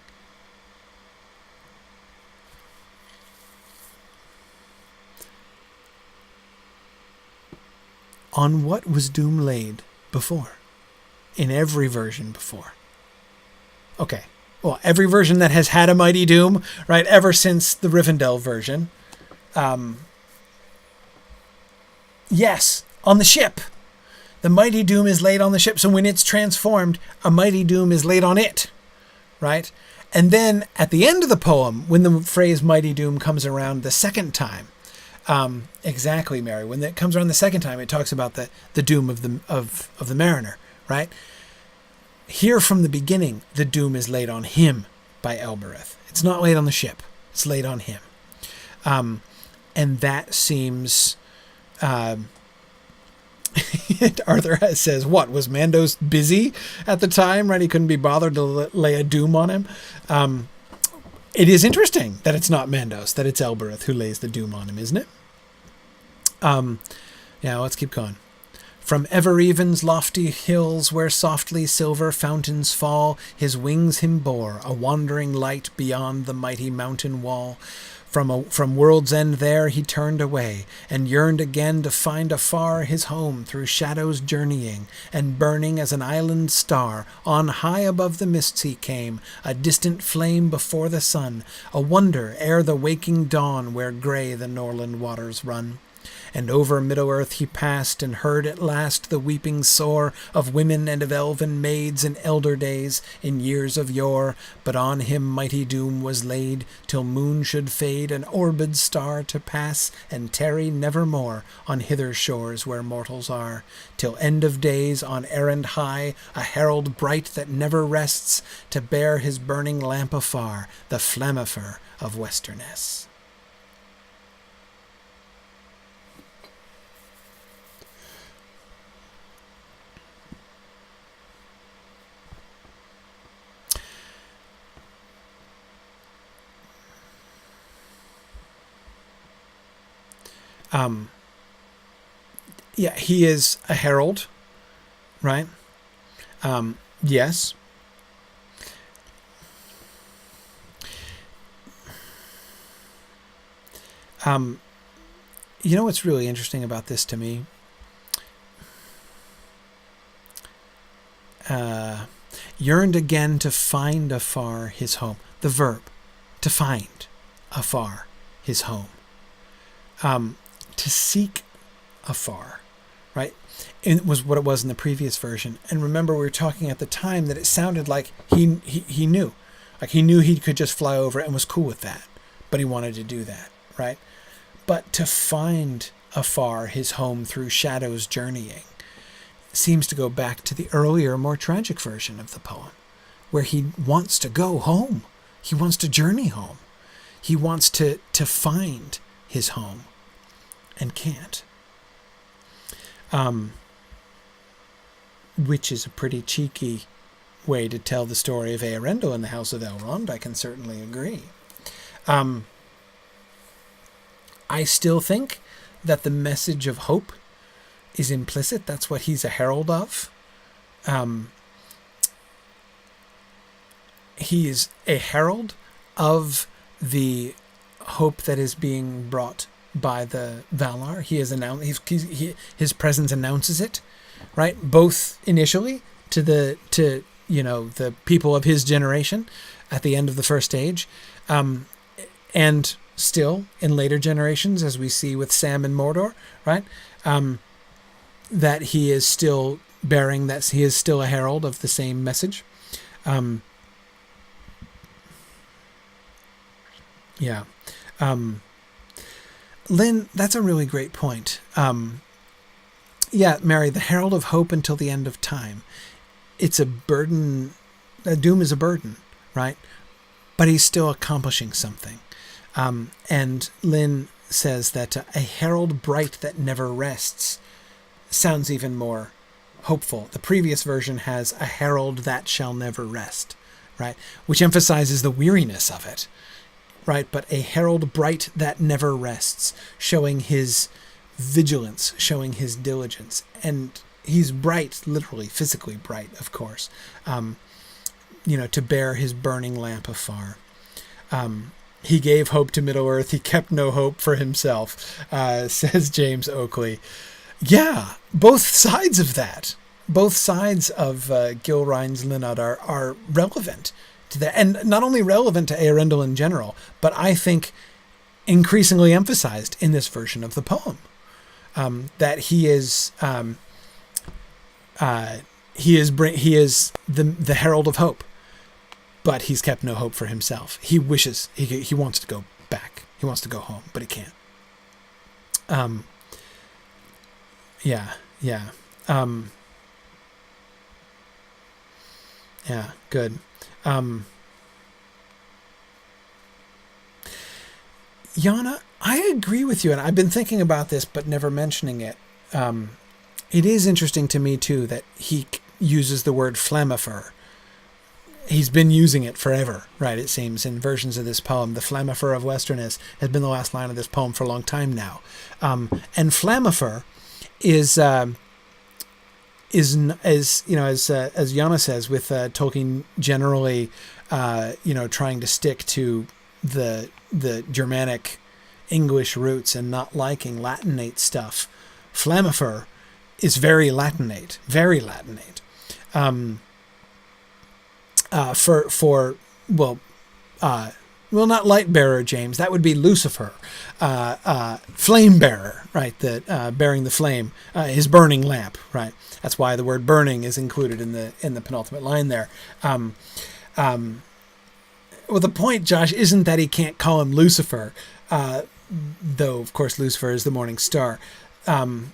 Speaker 1: On what was doom laid before? In every version before. Okay. Well, every version that has had a mighty doom, right, ever since the Rivendell version. Yes, on the ship. The mighty doom is laid on the ship. So when it's transformed, a mighty doom is laid on it, right? And then at the end of the poem, when the phrase mighty doom comes around the second time, exactly, Mary. When it comes around the second time, it talks about the doom of the mariner, right? Here from the beginning, the doom is laid on him by Elbereth. It's not laid on the ship. It's laid on him. And that seems... Arthur says, what, was Mandos busy at the time, right? He couldn't be bothered to lay a doom on him. It is interesting that it's not Mandos, that it's Elbereth who lays the doom on him, isn't it? Yeah, let's keep going. From Evereven's lofty hills where softly silver fountains fall, his wings him bore, a wandering light beyond the mighty mountain wall. From world's end there he turned away, and yearned again to find afar his home through shadows journeying, and burning as an island star, on high above the mists he came, a distant flame before the sun, a wonder ere the waking dawn where grey the Norland waters run. And over Middle-earth he passed, and heard at last the weeping sore of women and of elven maids in elder days, in years of yore. But on him mighty doom was laid, till moon should fade, an orbed star to pass, and tarry nevermore on hither shores where mortals are, till end of days on errand high, a herald bright that never rests, to bear his burning lamp afar, the Flammifer of Westernesse. Yeah, he is a herald, right? Yes. You know what's really interesting about this to me? Yearned again to find afar his home. The verb, to find afar his home. To seek afar, right? It was what it was in the previous version. And remember, we were talking at the time that it sounded like he knew. Like he knew he could just fly over and was cool with that. But he wanted to do that, right? But to find afar his home through shadows journeying seems to go back to the earlier, more tragic version of the poem, where he wants to go home. He wants to journey home. He wants to find his home and can't. Which is a pretty cheeky way to tell the story of Eärendil in the House of Elrond, I can certainly agree. I still think that the message of hope is implicit. That's what he's a herald of. He is a herald of the hope that is being brought by the Valar. He is his presence announces it, right? Both initially to the people of his generation at the end of the First Age, and still in later generations, as we see with Sam and Mordor, right? That he is still bearing, that he is still a herald of the same message. Lynn, that's a really great point. Mary, the herald of hope until the end of time. It's a burden. Doom is a burden, right? But he's still accomplishing something. And Lynn says that a herald bright that never rests sounds even more hopeful. The previous version has a herald that shall never rest, right? Which emphasizes the weariness of it, right? But a herald bright that never rests, showing his vigilance, showing his diligence. And he's bright, literally, physically bright, of course, to bear his burning lamp afar. He gave hope to Middle-earth. He kept no hope for himself, says James Oakley. Yeah, both sides of that. Both sides of Gilrain's Linod are relevant to that. And not only relevant to Eärendil in general, but I think increasingly emphasized in this version of the poem. That he is the herald of hope. But he's kept no hope for himself. He wishes, he wants to go back. He wants to go home, but he can't. Good. Yana, I agree with you, and I've been thinking about this, but never mentioning it. It is interesting to me, too, that he uses the word flammifer. He's been using it forever, right? It seems in versions of this poem. The flammifer of Westerness has been the last line of this poem for a long time now. And flammifer is as Yana says, with Tolkien generally, trying to stick to the Germanic English roots and not liking Latinate stuff. Flammifer is very Latinate. Not light bearer, James. That would be Lucifer, flame bearer, right? That bearing the flame, his burning lamp, right? That's why the word burning is included in the penultimate line there. The point, Josh, isn't that he can't call him Lucifer, though of course Lucifer is the morning star. Sharon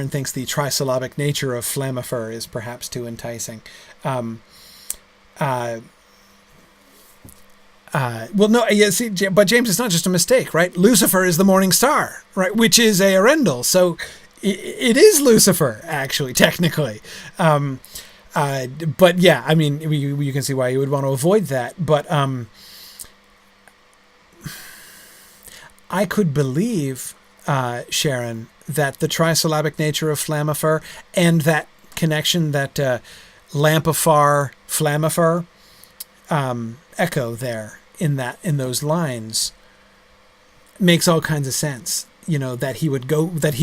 Speaker 1: thinks the trisyllabic nature of flammifer is perhaps too enticing. But James, it's not just a mistake, right? Lucifer is the morning star, right? Which is Eärendil. So it is Lucifer, actually, technically. But yeah, I mean, you can see why you would want to avoid that. But I could believe, Sharon, that the trisyllabic nature of flammifer and that connection, that lampifar, flammifer, echo there in those lines makes all kinds of sense, that he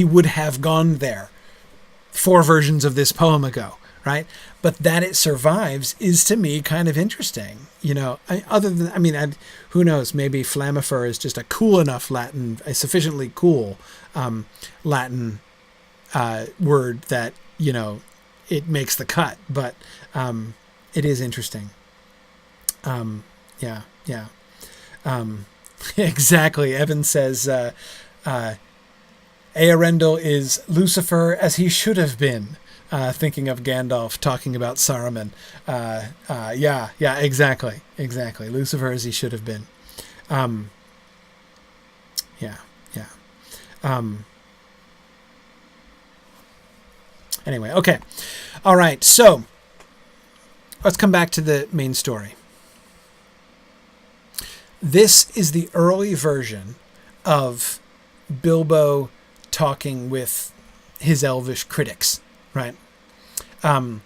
Speaker 1: would have gone there 4 versions of this poem ago, right? But that it survives is to me kind of interesting, who knows, maybe flammifer is just a cool enough Latin, a sufficiently cool Latin word that, it makes the cut, but it is interesting. Yeah. Exactly. Evan says, Earendel is Lucifer as he should have been, thinking of Gandalf talking about Saruman. Yeah, exactly. Lucifer as he should have been. Yeah. Anyway, okay. All right, so let's come back to the main story. This is the early version of Bilbo talking with his elvish critics, right? Bilbo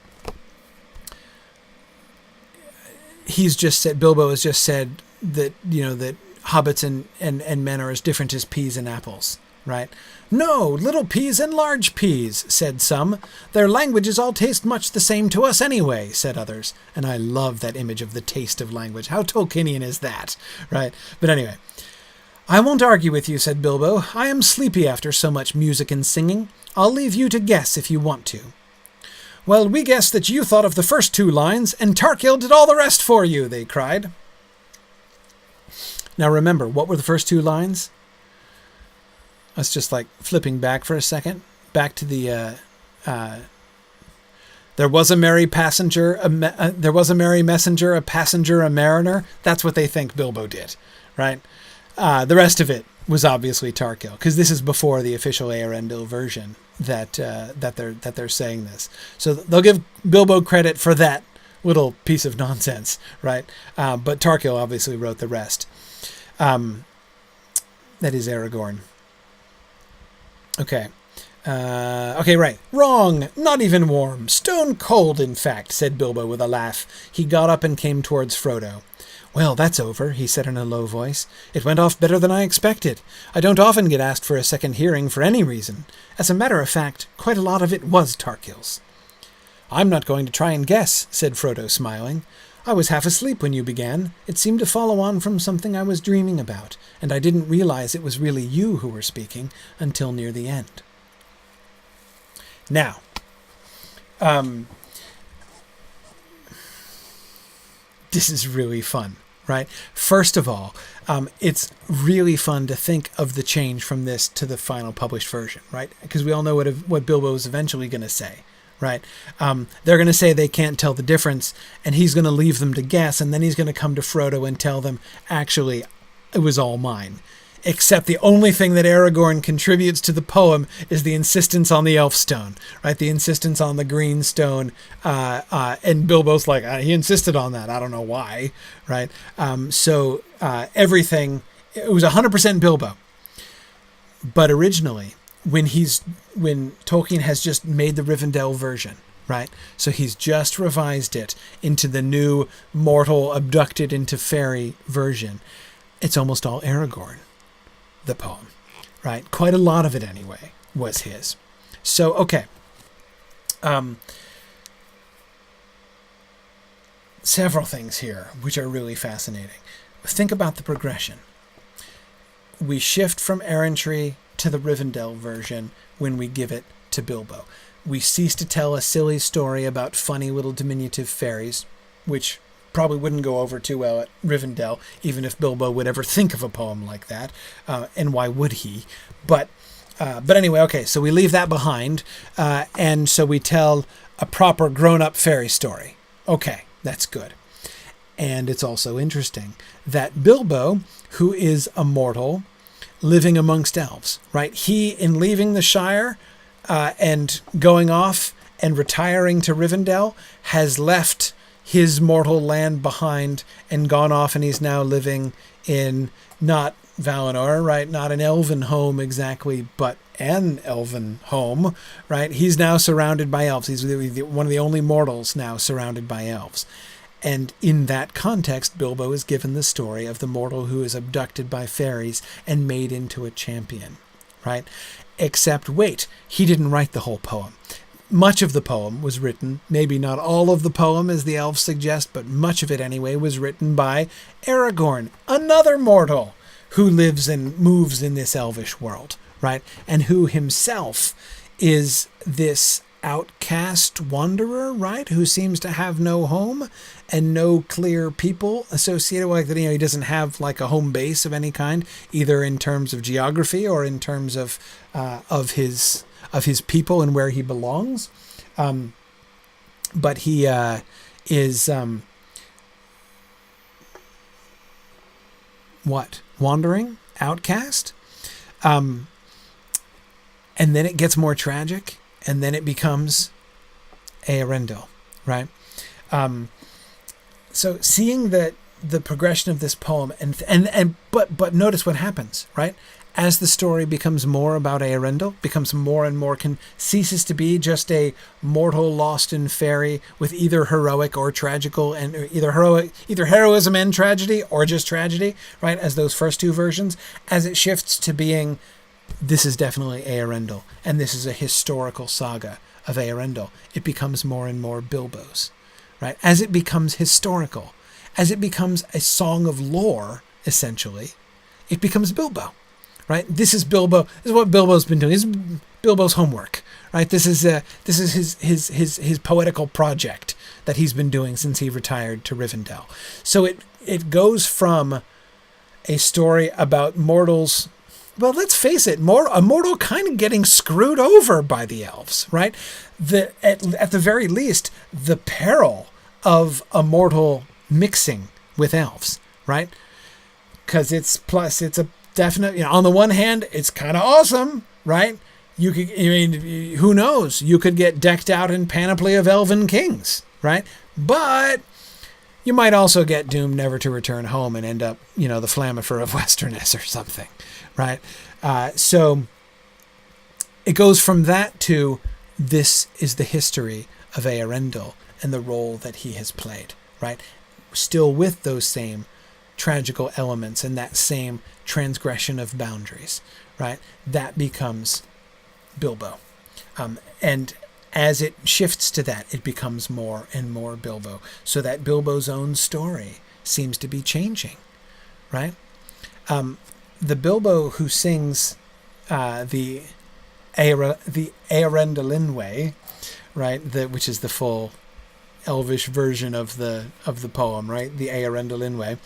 Speaker 1: has just said that, that hobbits and men are as different as peas and apples, right? No, little peas and large peas, said some. Their languages all taste much the same to us anyway, said others. And I love that image of the taste of language. How Tolkienian is that, right? But anyway, I won't argue with you, said Bilbo. I am sleepy after so much music and singing. I'll leave you to guess if you want to. Well, we guessed that you thought of the first 2 lines, and Tarkil did all the rest for you, they cried. Now remember, what were the first 2 lines? Let's just flipping back for a second. Back to the, there was a merry passenger, there was a merry messenger, a passenger, a mariner. That's what they think Bilbo did, right? The rest of it was obviously Tarkil, because this is before the official Earendil version that they're saying this. So they'll give Bilbo credit for that little piece of nonsense, right? But Tarkil obviously wrote the rest. That is Aragorn. Okay. Right. Wrong. Not even warm. Stone cold, in fact, said Bilbo with a laugh. He got up and came towards Frodo. Well, that's over, he said in a low voice. It went off better than I expected. I don't often get asked for a second hearing for any reason. As a matter of fact, quite a lot of it was Tarkil's. I'm not going to try and guess, said Frodo, smiling. I was half asleep when you began. It seemed to follow on from something I was dreaming about, and I didn't realize it was really you who were speaking until near the end. Now, this is really fun, right? First of all, it's really fun to think of the change from this to the final published version, right? Because we all know what Bilbo is eventually going to say. Right. They're going to say they can't tell the difference, and he's going to leave them to guess, and then he's going to come to Frodo and tell them, actually, it was all mine. Except the only thing that Aragorn contributes to the poem is the insistence on the elf stone, right? The insistence on the green stone. And Bilbo's like, he insisted on that. I don't know why, right? So everything, it was 100% Bilbo. But originally, when Tolkien has just made the Rivendell version, right? So he's just revised it into the new mortal abducted into fairy version. It's almost all Aragorn, the poem, right? Quite a lot of it anyway was his. So, okay. Several things here which are really fascinating. Think about the progression. We shift from errantry to the Rivendell version when we give it to Bilbo. We cease to tell a silly story about funny little diminutive fairies, which probably wouldn't go over too well at Rivendell, even if Bilbo would ever think of a poem like that. And why would he? But anyway, okay, so we leave that behind, and so we tell a proper grown-up fairy story. Okay, that's good. And it's also interesting that Bilbo, who is a mortal, living amongst elves, right? He, in leaving the Shire and going off and retiring to Rivendell, has left his mortal land behind and gone off, and he's now living in not Valinor, right? Not an elven home exactly, but an elven home, right? He's now surrounded by elves. He's one of the only mortals now surrounded by elves. And in that context, Bilbo is given the story of the mortal who is abducted by fairies and made into a champion, right? Except, wait, he didn't write the whole poem. Much of the poem was written, maybe not all of the poem as the elves suggest, but much of it anyway was written by Aragorn, another mortal who lives and moves in this elvish world, right? And who himself is this outcast wanderer, right? Who seems to have no home and no clear people associated with that. He doesn't have like a home base of any kind, either in terms of geography or in terms of his people and where he belongs. But he is wandering, outcast. And then it gets more tragic, and then it becomes Eärendil, right? So seeing the progression of this poem, but notice what happens, right? As the story becomes more about Eärendil, becomes more and more, ceases to be just a mortal lost in fairy with either heroic or tragical, and either heroism and tragedy, or just tragedy, right? As those first two versions, as it shifts to being, this is definitely Eärendil, and this is a historical saga of Eärendil, it becomes more and more Bilbo's, right? As it becomes historical, as it becomes a song of lore, essentially, it becomes Bilbo. Right, this is Bilbo. This is what Bilbo's been doing. This is Bilbo's homework. Right, this is his poetical project that he's been doing since he retired to Rivendell. So it goes from a story about mortals. Well, let's face it, a mortal kind of getting screwed over by the elves. Right, at the very least, the peril of a mortal mixing with elves. Right, because it's a definite, on the one hand, it's kind of awesome, right? Who knows? You could get decked out in panoply of elven kings, right? But you might also get doomed never to return home and end up, the Flammifer of Westerness or something, right? So it goes from that to, this is the history of Eärendil and the role that he has played, right? Still with those same tragical elements and that same transgression of boundaries, right? That becomes Bilbo. And as it shifts to that, it becomes more and more Bilbo, so that Bilbo's own story seems to be changing, right? The Bilbo who sings the Eärendilin, right? Which is the full Elvish version of the poem, right? The Eärendilin.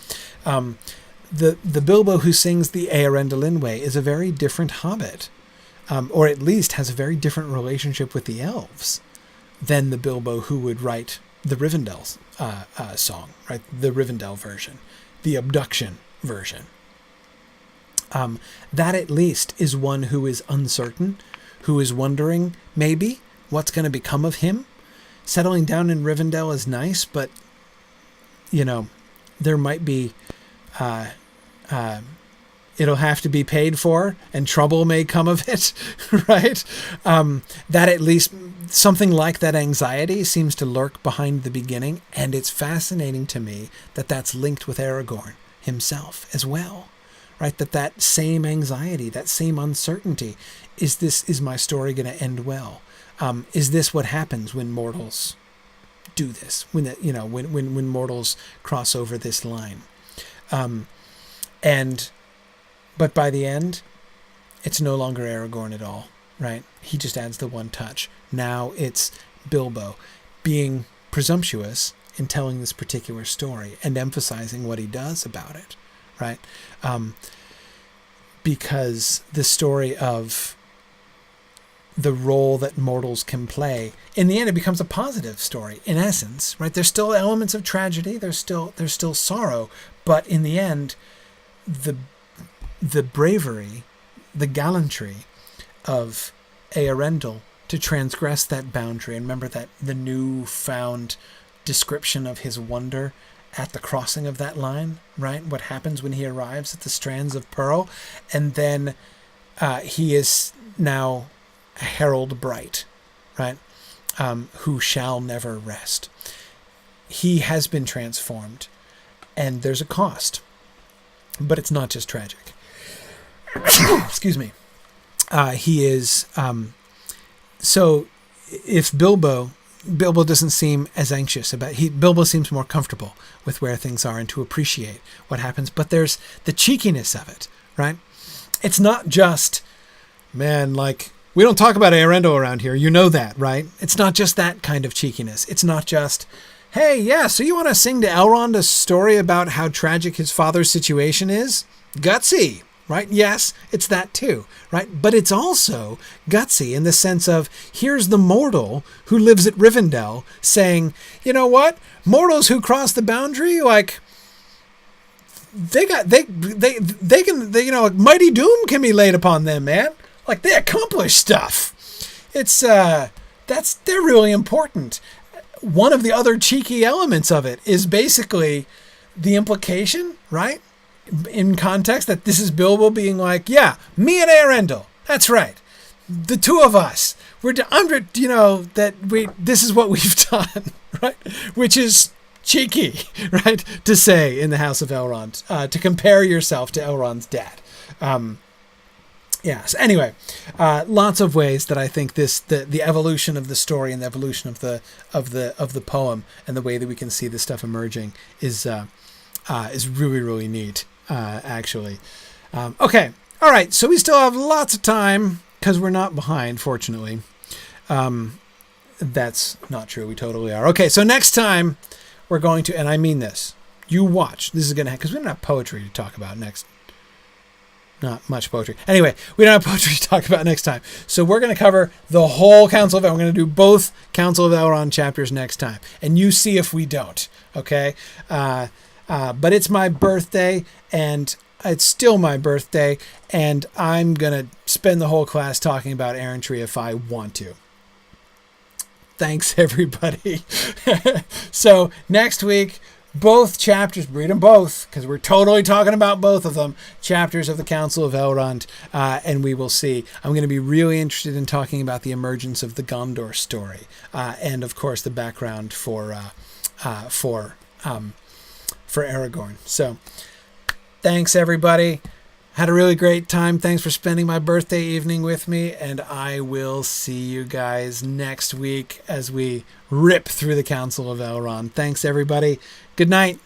Speaker 1: The Bilbo who sings the Eärendilin is a very different hobbit, or at least has a very different relationship with the elves than the Bilbo who would write the Rivendell song, right? The Rivendell version, the abduction version. That at least is one who is uncertain, who is wondering maybe what's going to become of him. Settling down in Rivendell is nice, but there might be it'll have to be paid for, and trouble may come of it, right? That at least something like that anxiety seems to lurk behind the beginning, and it's fascinating to me that that's linked with Aragorn himself as well, right? That same anxiety, that same uncertainty. Is my story going to end well? Is this what happens when mortals do this? When mortals cross over this line? But by the end, it's no longer Aragorn at all, right? He just adds the one touch. Now it's Bilbo being presumptuous in telling this particular story and emphasizing what he does about it, right? Because the story of the role that mortals can play, in the end, it becomes a positive story, in essence, right? There's still elements of tragedy, there's still sorrow, but in the end, the bravery, the gallantry of Eärendil to transgress that boundary, and remember that the newfound description of his wonder at the crossing of that line, right? What happens when he arrives at the strands of pearl, and then he is now a herald bright, right? Who shall never rest. he has been transformed, and there's a cost. But it's not just tragic. Excuse me. He is... so if Bilbo doesn't seem as anxious about... Bilbo seems more comfortable with where things are and to appreciate what happens. But there's the cheekiness of it, right? It's not just, man, like, we don't talk about Eärendil around here. You know that, right? It's not just that kind of cheekiness. It's not just, hey, yeah, so you want to sing to Elrond a story about how tragic his father's situation is? Gutsy, right? Yes, it's that too, right? But it's also gutsy in the sense of, here's the mortal who lives at Rivendell saying, you know what? Mortals who cross the boundary, like, they can, mighty doom can be laid upon them, man. Like, they accomplish stuff. It's, they're really important. One of the other cheeky elements of it is basically the implication, right? In context, that this is Bilbo being like, yeah, me and Eärendil. That's right. The two of us. This is what we've done, right? Which is cheeky, right? To say in the House of Elrond, to compare yourself to Elrond's dad. So anyway, lots of ways that I think the evolution of the story and the evolution of the poem and the way that we can see this stuff emerging is really, really neat, actually. Okay. All right. So we still have lots of time because we're not behind, fortunately. That's not true. We totally are. Okay. So next time we're going to, and I mean this, you watch, this is going to, because we don't have poetry to talk about next. Not much poetry. Anyway, we don't have poetry to talk about next time. So we're going to cover the whole Council of Elrond. We're going to do both Council of Elrond chapters next time. And you see if we don't. Okay? But it's my birthday, and it's still my birthday, and I'm going to spend the whole class talking about errantry if I want to. Thanks, everybody. So next week, both chapters, read them both, because we're totally talking about both of them, chapters of the Council of Elrond, and we will see. I'm going to be really interested in talking about the emergence of the Gondor story, and of course the background for Aragorn. So, thanks everybody. Had a really great time. Thanks for spending my birthday evening with me, and I will see you guys next week as we rip through the Council of Elrond. Thanks everybody. Good night.